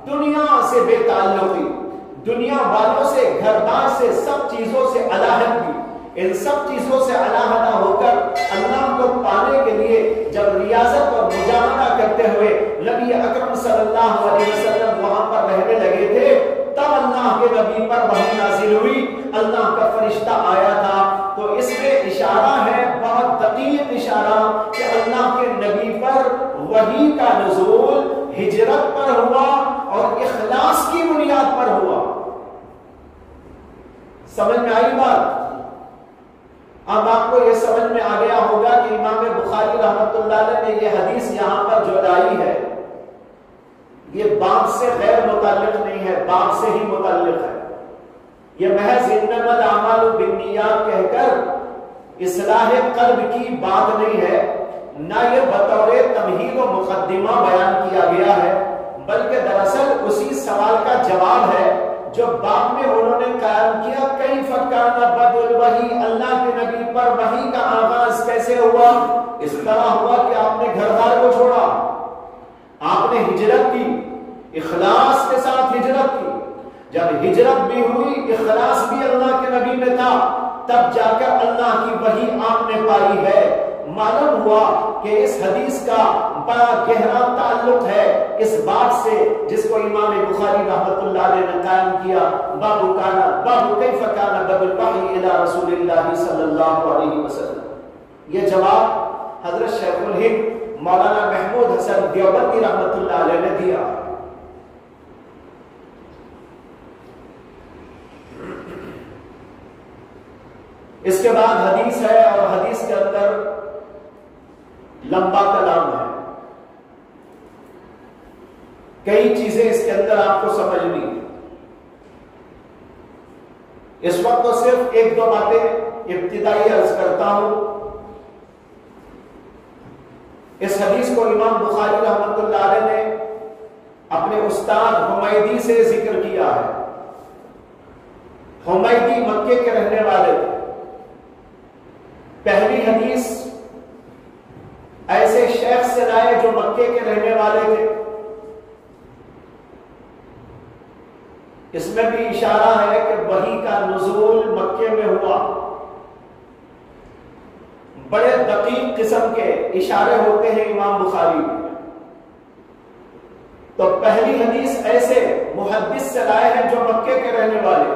دنیا سے بے تعلقی، دنیا والوں سے، گھر بار سے، سب چیزوں سے علاحدگی. ان سب چیزوں سے علاحدہ ہو کر اللہ کو پانے کے لیے جب ریاضت اور مجاہدہ کرتے ہوئے نبی اکرم صلی اللہ علیہ وسلم وہاں پر رہنے لگے تھے، تب اللہ کے نبی پر وحی نازل ہوئی، اللہ کا فرشتہ آیا تھا. تو اس میں اشارہ ہے، بہت دقیق اشارہ، کہ اللہ کے نبی پر وحی کا نزول ہجرت پر ہوا اور اخلاص کی بنیاد پر ہوا. سمجھ میں آئی بات؟ اب آپ کو یہ سمجھ میں آ گیا ہوگا کہ امام بخاری رحمۃ اللہ علیہ نے یہ حدیث یہاں پر جو لائی ہے یہ باب سے غیر متعلق نہیں ہے، باب سے ہی متعلق ہے. یہ محض انما الاعمال بالنیات کہہ کر اصلاح قلب کی بات نہیں ہے، نہ یہ بطور تمہید و مقدمہ بیان کیا گیا ہے، بلکہ دراصل اسی سوال کا جواب ہے جو بعد میں انہوں نے قائم کیا. کیف کان بدء الوحی، اللہ کے نبی پر وحی کا آغاز کیسے ہوا؟ اس طرح ہوا کہ آپ نے گھر بار کو چھوڑا، آپ نے ہجرت کی، اخلاص کے ساتھ ہجرت کی. جب ہجرت بھی ہوئی، اخلاص بھی اللہ کے نبی میں تھا، تب جا کر اللہ کی وحی آپ نے پائی ہے. معلوم ہوا کہ اس حدیث کا بڑا گہرا تعلق ہے اس بات سے جس کو امام بخاری رحمۃ اللہ علیہ نے قائم کیا، باب کیف کان بدء الوحی الی رسول اللہ صلی اللہ علیہ وسلم. یہ جواب حضرت شیخ الہند مولانا محمود حسن دیوبندی رحمۃ اللہ علیہ نے دیا. اس کے بعد حدیث ہے، اور حدیث کے اندر لمبا کلام ہے، کئی چیزیں اس کے اندر آپ کو سمجھنی ہے. اس وقت تو صرف 1-2 باتیں ابتدائی عرض کرتا ہوں. اس حدیث کو امام بخاری رحمۃ اللہ علیہ نے اپنے استاد حمیدی سے ذکر کیا ہے. حمیدی مکے کے رہنے والے تھے. پہلی حدیث ایسے شیخ سے لائے جو مکے کے رہنے والے تھے. اس میں بھی اشارہ ہے کہ وحی کا نزول مکے میں ہوا. بڑے دقیق قسم کے اشارے ہوتے ہیں امام بخاری میں. تو پہلی حدیث ایسے محدث سے لائے ہیں جو مکے کے رہنے والے،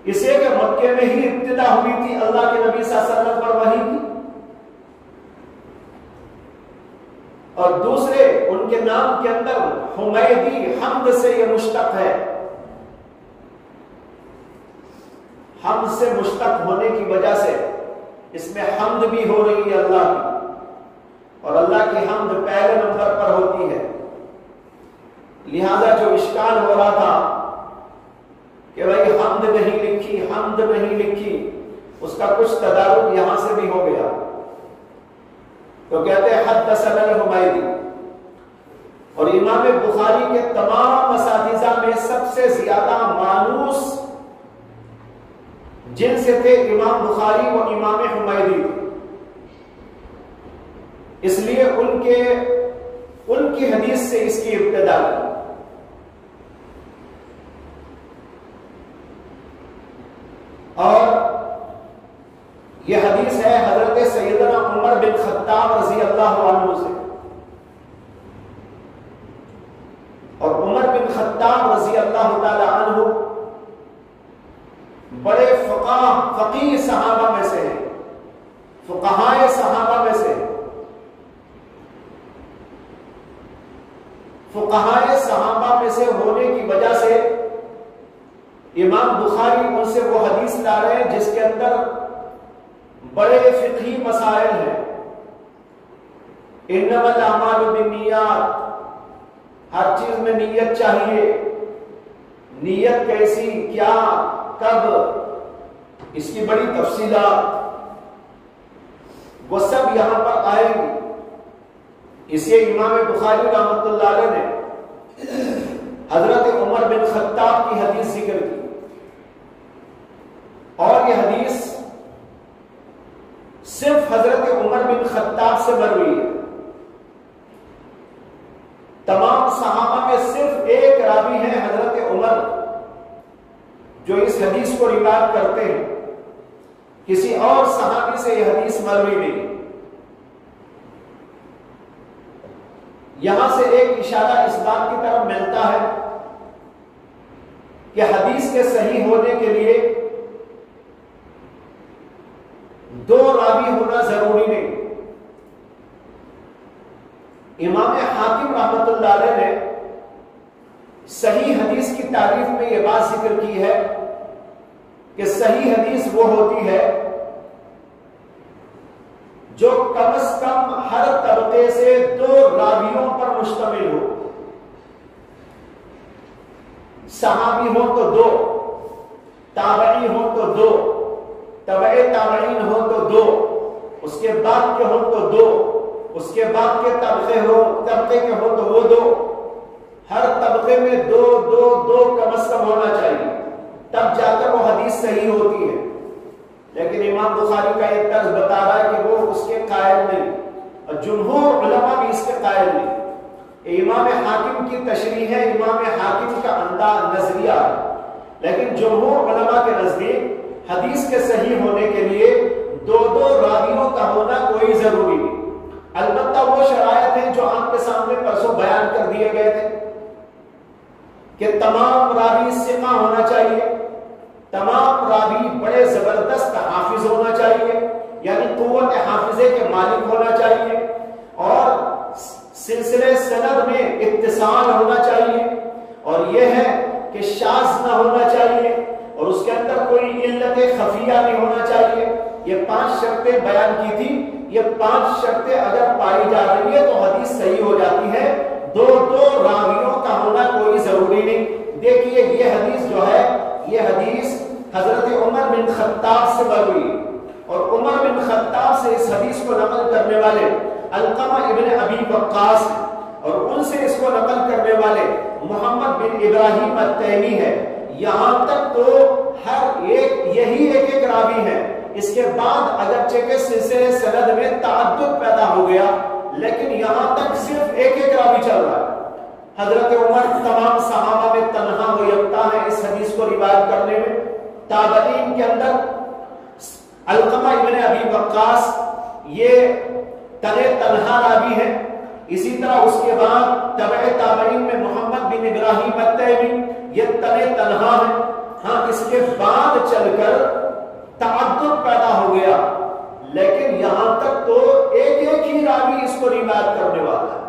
اسے کہ مکے میں ہی ابتدا ہوئی تھی اللہ کے نبی صلی اللہ علیہ وسلم پر وحی کی، اور دوسرے ان کے نام کے اندر حمیدی حمد سے یہ مشتق ہے، حمد سے مشتق ہونے کی وجہ سے اس میں حمد بھی ہو رہی ہے اللہ کی، اور اللہ کی حمد پہلے نمبر پر ہوتی ہے، لہذا جو اشکال ہو رہا تھا کہ بھائی حمد نہیں لکھی، حمد نہیں لکھی، اس کا کچھ تدارک یہاں سے بھی ہو گیا، تو کہتے ہیں حدثنا الحمیدی، اور امام بخاری کے تمام اساتذہ میں سب سے زیادہ مانوس جن سے تھے امام بخاری و امام حمیدی، اس لیے ان کی حدیث سے اس کی ابتدا کی۔ اور یہ حدیث ہے حضرت سیدنا عمر بن خطاب رضی اللہ عنہ سے، اور عمر بن خطاب رضی اللہ تعالی عنہ بڑے فقیہ صحابہ میں سے ہیں، فقہائے صحابہ میں سے، فقہائے صحابہ میں سے ہونے کی وجہ سے امام بخاری ان سے وہ حدیث لا رہے ہیں جس کے اندر بڑے فقہی مسائل ہیں، انما الاعمال بالنیات، ہر چیز میں نیت چاہیے، نیت کیسی، کیا، کب، اس کی بڑی تفصیلات وہ سب یہاں پر آئے گی۔ اسے امام بخاری رحمۃ اللہ علیہ نے حضرت عمر بن خطاب کی حدیث ذکر کی، اور یہ حدیث صرف حضرت عمر بن خطاب سے مروی ہے، تمام صحابہ میں صرف ایک راوی ہیں حضرت عمر جو اس حدیث کو روایت کرتے ہیں، کسی اور صحابی سے یہ حدیث مروی نہیں۔ یہاں سے ایک اشارہ اس بات کی طرف ملتا ہے کہ حدیث کے صحیح ہونے کے لیے دو راوی ہونا ضروری نہیں۔ امام حاکم رحمۃ اللہ علیہ نے صحیح حدیث کی تعریف میں یہ بات ذکر کی ہے کہ صحیح حدیث وہ ہوتی ہے جو کم از کم ہر طبقے سے دو راویوں پر مشتمل ہو، صحابی ہو تو دو، تابعی ہو تو دو، تبع تابعین ہو تو دو، اس کے بعد کے ہو تو دو، اس کے بعد کے طبقے کے ہو تو وہ دو، ہر طبقے میں دو دو دو کم از کم ہونا چاہیے، تب جا کر وہ حدیث صحیح ہوتی ہے۔ لیکن امام بخاری کا یہ طرز بتا رہا ہے کہ وہ اس کے قائل نہیں، اور جمہور علماء بھی اس کے قائل نہیں۔ امام حاکم کی تشریح ہے، امام حاکم کا انداز نظریہ ہے، لیکن جمہور علماء کے نزدیک حدیث کے صحیح ہونے کے لیے دو دو راویوں کا ہونا کوئی ضروری نہیں۔ البتہ وہ شرائط ہیں جو آپ کے سامنے پرسوں بیان کر دیے گئے تھے کہ تمام راوی ثقہ ہونا چاہیے، تمام راوی بڑے زبردست حافظ ہونا چاہیے، یعنی قوت حافظے کے مالک ہونا چاہیے، اور سلسلے سند میں اتصال ہونا چاہیے، اور یہ ہے کہ شاذ نہ ہونا چاہیے، اور اس کے اندر کوئی علت خفیہ نہیں ہونا چاہیے۔ یہ 5 شرطیں بیان کی تھی، یہ 5 شرطیں اگر پائی جا رہی ہے تو حدیث صحیح ہو جاتی ہے، دو دو راویوں کا ہونا کوئی ضروری نہیں۔ دیکھیے یہ حدیث جو ہے، یہ حدیث حضرت عمر بن خطاب سے مروی، اور عمر بن خطاب سے اس حدیث کو نقل کرنے والے علقمہ ابن ابی وقاص، اور ان سے اس کو نقل کرنے والے محمد بن ابراہیم التیمی ہے۔ یہاں تک تو ہر ایک یہی ایک راوی ہے، اس کے بعد اگرچہ کہ سلسلے سند میں تعدد پیدا ہو گیا، لیکن یہاں تک صرف ایک راوی چل رہا ہے۔ حضرت عمر تمام صحابہ میں تنہا و یکتا ہے اس حدیث کو روایت کرنے میں۔ تابعین کے اندر علقمہ ابن ابی وقاص یہ تنہا راوی ہے، اسی طرح اس کے بعد تبع تابعین میں محمد بن ابراہیم التیمی، یہ تنہا ہے. ہاں اس کے بعد چل کر تعدد پیدا ہو گیا، لیکن یہاں تک تو ایک ایک ہی راوی اس کو روایت کرنے والا ہے.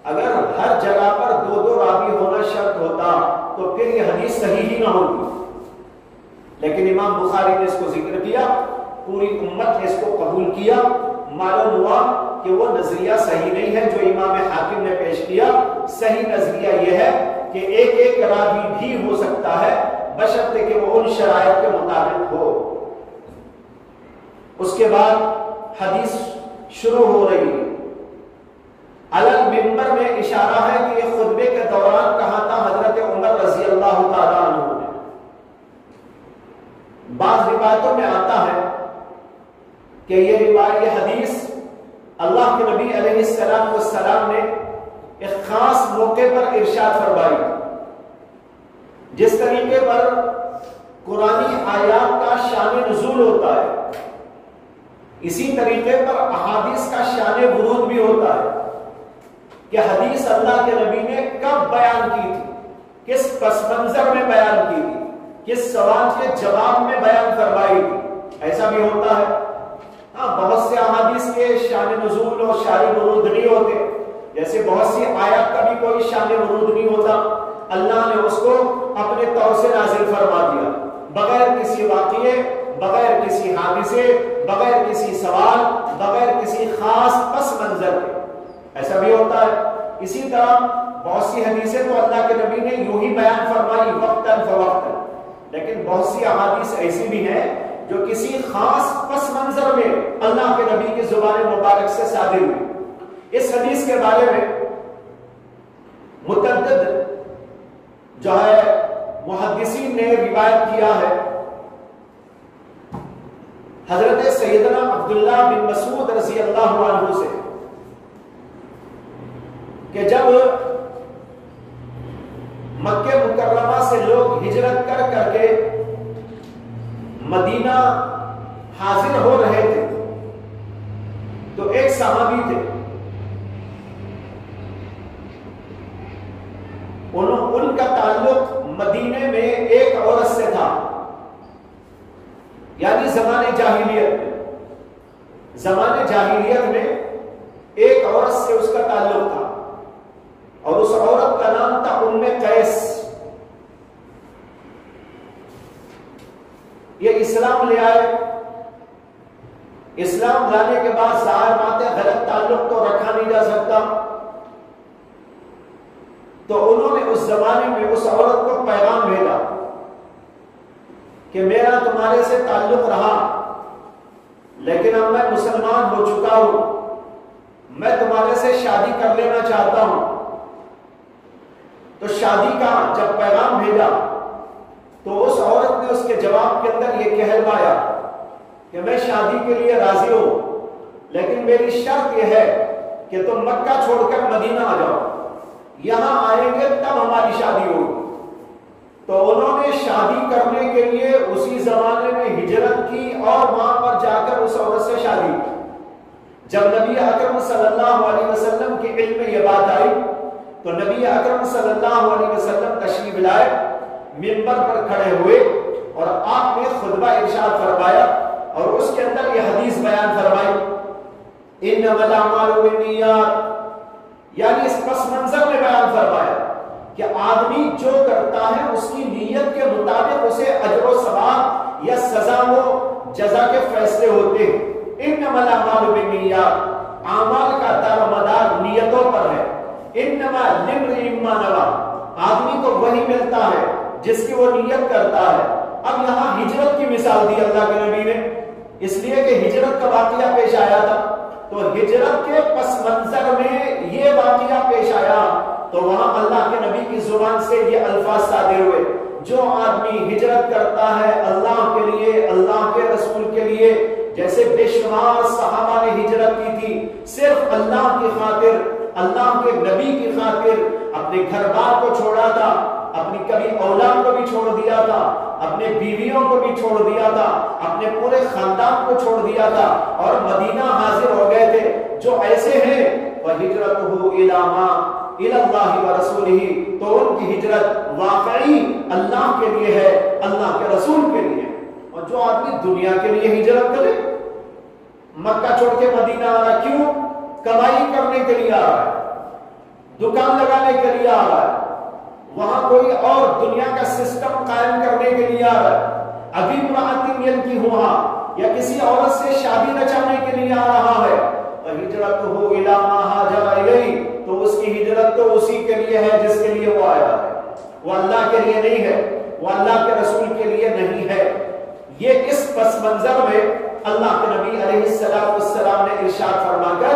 اگر ہر جگہ پر دو دو راوی ہونا شرط ہوتا تو پھر یہ حدیث صحیح ہی نہ ہوتی. لیکن امام بخاری نے اس کو ذکر کیا، پوری امت نے اس کو قبول کیا. معلوم ہوا کہ وہ نظریہ صحیح نہیں ہے جو امام حاکم نے پیش کیا. صحیح نظریہ یہ ہے کہ ایک ایک راوی بھی ہو سکتا ہے بشرطے کہ وہ ان شرائط کے مطابق ہو. اس کے بعد حدیث شروع ہو رہی ہے. علل منبر میں اشارہ ہے کہ یہ خطبے کے دوران کہا تھا حضرت عمر رضی اللہ تعالیٰ عنہ نے. بعض روایتوں میں آتا ہے کہ یہ حدیث اللہ کے نبی علیہ السلام نے ایک خاص موقع پر ارشاد فرمائی. جس طریقے پر قرآنی آیات کا شان نزول ہوتا ہے، اسی طریقے پر احادیث کا شان ورود بھی ہوتا ہے کہ حدیث اللہ کے نبی نے کب بیان کی تھی، کس پس منظر میں بیان کی تھی، کس سوال کے جواب میں بیان فرمائی تھی. ایسا بھی ہوتا ہے. ہاں بہت سے احادیث کے شان نزول اور شان ورود نہیں ہوتے، جیسے بہت سی آیات کا بھی کوئی شان ورود نہیں ہوتا. اللہ نے اس کو اپنے طور سے نازل فرما دیا، بغیر کسی واقعے، بغیر کسی حادثے، بغیر کسی سوال، بغیر کسی خاص پس منظر کے. ایسا بھی ہوتا ہے. اسی طرح بہت سی حدیثیں تو اللہ کے نبی نے یوں ہی بیان فرمائی وقتاً فوقتاً، لیکن بہت سی احادیث ایسی بھی ہیں جو کسی خاص پس منظر میں اللہ کے نبی کی زبان مبارک سے صادر ہوئی. اس حدیث کے بارے میں متعدد جو ہے محدثین نے روایت کیا ہے. حضرت سیدنا عبداللہ بن مسعود رضی اللہ عنہ سے کہ جب مکہ مکرمہ سے لوگ ہجرت کر کر کے مدینہ حاضر ہو رہے تھے تو ایک صحابی تھے، ان کا تعلق مدینے میں ایک عورت سے تھا. یعنی زمانے جاہلیت میں ایک عورت سے اس کا تعلق تھا، اور اس عورت کا نام تھا ام قیس. یہ اسلام لے آئے. اسلام لانے کے بعد ظاہر بات ہے غلط تعلق تو رکھا نہیں جا سکتا، تو انہوں نے اس زمانے میں اس عورت کو پیغام بھیجا کہ میرا تمہارے سے تعلق رہا، لیکن اب میں مسلمان ہو چکا ہوں، میں تمہارے سے شادی کر لینا چاہتا ہوں. تو شادی کا جب پیغام بھیجا تو اس عورت نے اس کے جواب کے اندر یہ کہلوایا کہ میں شادی کے لیے راضی ہوں، لیکن میری شرط یہ ہے کہ تم مکہ چھوڑ کر مدینہ آ جاؤ، یہاں آئیں گے تب ہماری شادی ہوگی. تو انہوں نے شادی کرنے کے لیے اسی زمانے میں ہجرت کی اور وہاں پر جا کر اس عورت سے شادی کی. جب نبی اکرم صلی اللہ علیہ وسلم کے علم میں یہ بات آئی تو نبی اکرم صلی اللہ علیہ وسلم تشریف لائے، منبر پر کھڑے ہوئے اور آپ نے خطبہ ارشاد فرمایا اور اس کے اندر یہ حدیث بیان فرمائی انما الاعمال بالنیات. یعنی اس پس منظر میں بیان فرمایا کہ آدمی جو کرتا ہے اس کی نیت کے مطابق اسے اجر و ثواب یا سزا و جزا کے فیصلے ہوتے ہیں. انما الاعمال بالنیات، اعمال کا دار و مدار نیتوں پر ہے. انما لامرئ ما نوى، آدمی کو وہی ملتا ہے جس کی وہ نیت کرتا ہے. اب یہاں ہجرت کی مثال دی اللہ کے نبی نے، اس لیے کہ ہجرت کا واقعہ پیش آیا تھا، تو ہجرت کے پس منظر میں یہ واقعہ پیش آیا تو وہاں اللہ کے نبی کی زبان سے یہ الفاظ صادر ہوئے جو آدمی ہجرت کرتا ہے اللہ کے لیے، اللہ کے رسول کے لیے، جیسے بے شمار صحابہ نے ہجرت کی تھی صرف اللہ کی خاطر، اللہ کے نبی کی خاطر، اپنے گھر بار کو چھوڑا تھا، اپنی کبھی اولاد کو بھی چھوڑ دیا تھا، اپنے بیویوں کو بھی چھوڑ دیا تھا، اپنے پورے خاندان کو چھوڑ دیا تھا اور مدینہ حاضر ہو گئے تھے. جو ایسے ہیں وَهِجْرَتُهُ إِلَى مَا إِلَى اللَّهِ وَرَسُولِهِ، تو ان کی ہجرت واقعی اللہ کے لیے ہے، اللہ کے رسول کے لیے۔ اور جو آدمی دنیا کے لیے ہجرت کرے، مکہ چھوڑ کے مدینہ آ رہا، کیوں؟ کمائی کرنے کے لیے آ رہا ہے، دکان لگانے کے لیے آ رہا ہے، وہاں کوئی اور دنیا کا سسٹم قائم کرنے کے لیے آ رہا ہے، ابھی امرأۃ ینکحوہا یا کسی عورت سے شادی رچانے کے لیے آ رہا ہے، وَهِجْرَتُهُ إِلَى مَا هَاجَرَ إِلَيْهِ، تو اس کی ہجرت تو اسی کے لیے ہے جس کے لیے وہ آیا ہے، وہ اللہ کے لیے نہیں ہے، وہ اللہ کے رسول کے لیے نہیں ہے۔ یہ اس پس منظر میں اللہ کے نبی علیہ السلام نے ارشاد فرما کر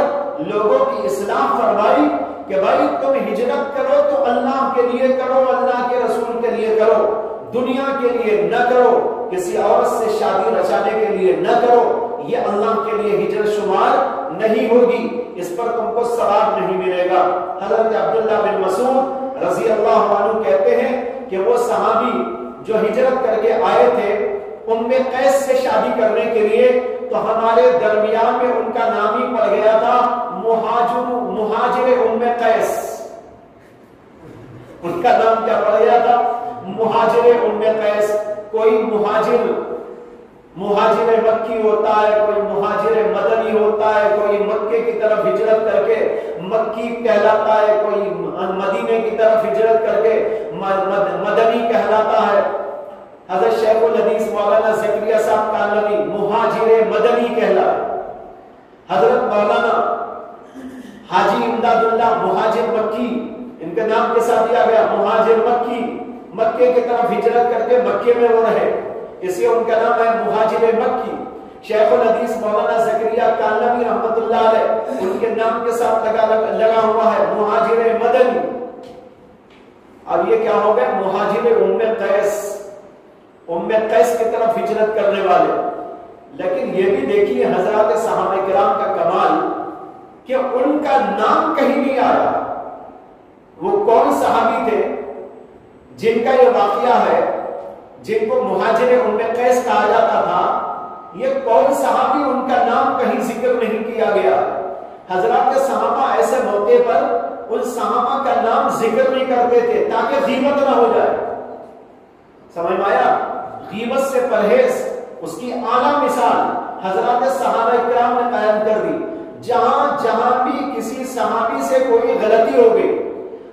لوگوں کی اصلاح فرمائی کہ بھائی تم ہجرت کرو تو اللہ کے لیے کرو، اللہ کے رسول کے لیے کرو، دنیا کے لیے نہ کرو، کسی عورت سے شادی رچانے کے لیے نہ کرو، یہ اللہ کے لیے ہجرت شمار نہیں ہوگی، اس پر تم کو ثواب نہیں ملے گا۔ حضرت عبداللہ بن مسعود رضی اللہ عنہ کہتے ہیں کہ وہ صحابی جو ہجرت کر کے آئے تھے ام قیس سے شادی کرنے کے لیے، تو ہمارے درمیان میں ان کا نام ہی پڑ گیا تھا مہاجر ام قیس۔ ان کا نام کیا پڑ گیا تھا؟ مہاجر ام قیس۔ کوئی مہاجر مکی ہوتا ہے، کوئی مہاجر مدنی ہوتا ہے، کوئی مکے کی طرف ہجرت کر کے مکی کہلاتا ہے، کوئی مدینے کی طرف ہجرت کر کے مدنی کہلاتا ہے۔ حضرت شیخ الحدیث مولانا زکریا صاحب کانلوی مہاجر مدنی کہلاتے، حضرت مولانا حاجی امداد اللہ مہاجر مکی، ان کا نام کے ساتھ دیا گیا مہاجر مکی، مکے کی طرف ہجرت کر کے مکے میں وہ رہے، اس لیے ان کا نام ہے مہاجر مکی۔ شیخ الحدیث مولانا زکریا کانلوی رحمۃ اللہ علیہ، ان کے نام کے ساتھ لگا ہوا ہے مہاجر مدنی۔ اب یہ کیا ہو گئے؟ مہاجر ام قیس، ام قیس کی طرف ہجرت کرنے والے۔ لیکن یہ بھی دیکھیے حضرات صحابہ کرام کا کمال کہ ان کا نام کہیں نہیں آیا۔ وہ کون صحابی تھے جن کا یہ واقعہ ہے، جن کو مہاجر ام قیس کہا جاتا تھا؟ یہ کون صحابی، ان کا نام کہیں ذکر نہیں کیا گیا۔ حضرات صحابہ ایسے موقع پر ان صحابہ کا نام ذکر نہیں کرتے تھے تاکہ غیبت نہ ہو جائے۔ سمجھ میں آیا؟ غیبت سے پرہیز، اس کی اعلیٰ مثال حضرات صحابہ کرام نے قائم کر دی۔ جہاں بھی کسی صحابی سے کوئی غلطی ہو گئی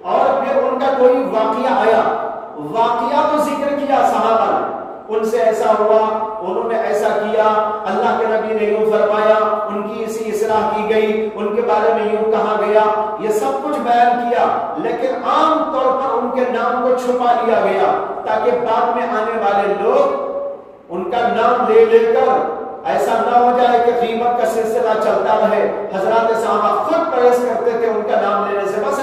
اور پھر ان کا کوئی واقعہ آیا، واقعہ تو ذکر کیا صحابہ نے، ان سے ایسا ہوا، انہوں نے ایسا کیا، اللہ کے نبی نے یوں فرمایا، ان کی اسی اصلاح کی گئی، ان کے بارے میں یوں کہا گیا، یہ سب کچھ بیان کیا، لیکن عام طور پر ان کے نام کو چھپا لیا گیا تاکہ بعد میں آنے والے لوگ ان کا نام لے کر ایسا نہ ہو جائے کہ غیبت کا سلسلہ چلتا رہے۔ حضرات صحابہ خود پرہیز کرتے تھے ان کا نام لینے سے، بس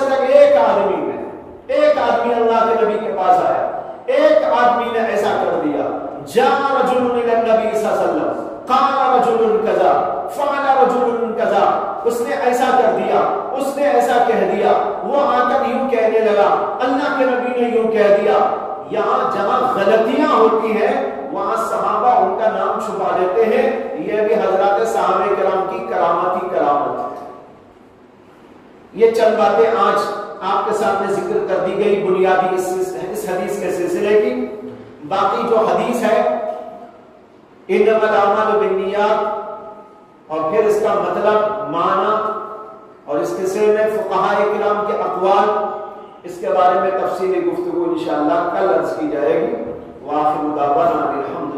ایک آدمی اللہ کے نبی کے پاس آیا، ایک آدمی نے ایسا کر دیا، جاء رجل الى النبی صلی اللہ علیہ وسلم قال رجل کذا فعل رجل کذا، اس نے ایسا کر دیا، اس نے ایسا کہہ دیا، وہ آ کر یوں کہنے لگا، اللہ کے نبی نے یوں کہہ دیا۔ یہاں جہاں غلطیاں ہوتی ہیں وہاں صحابہ ان کا نام چھپا دیتے ہیں، یہ بھی حضرات صحابہ کرام کی کرامت ہے۔ یہ چند باتیں آج آپ کے سامنے ذکر کر دی گئی بنیادی اس حدیث کے سلسلے کی۔ باقی جو حدیث ہے انما الاعمال بالنیات، اور پھر اس کا مطلب، معنی اور اس سلسلے میں فقہاء کرام کے اقوال، اس کے بارے میں تفصیلی گفتگو انشاءاللہ کل عرض کی جائے گی۔ وآخر دعوانا الحمد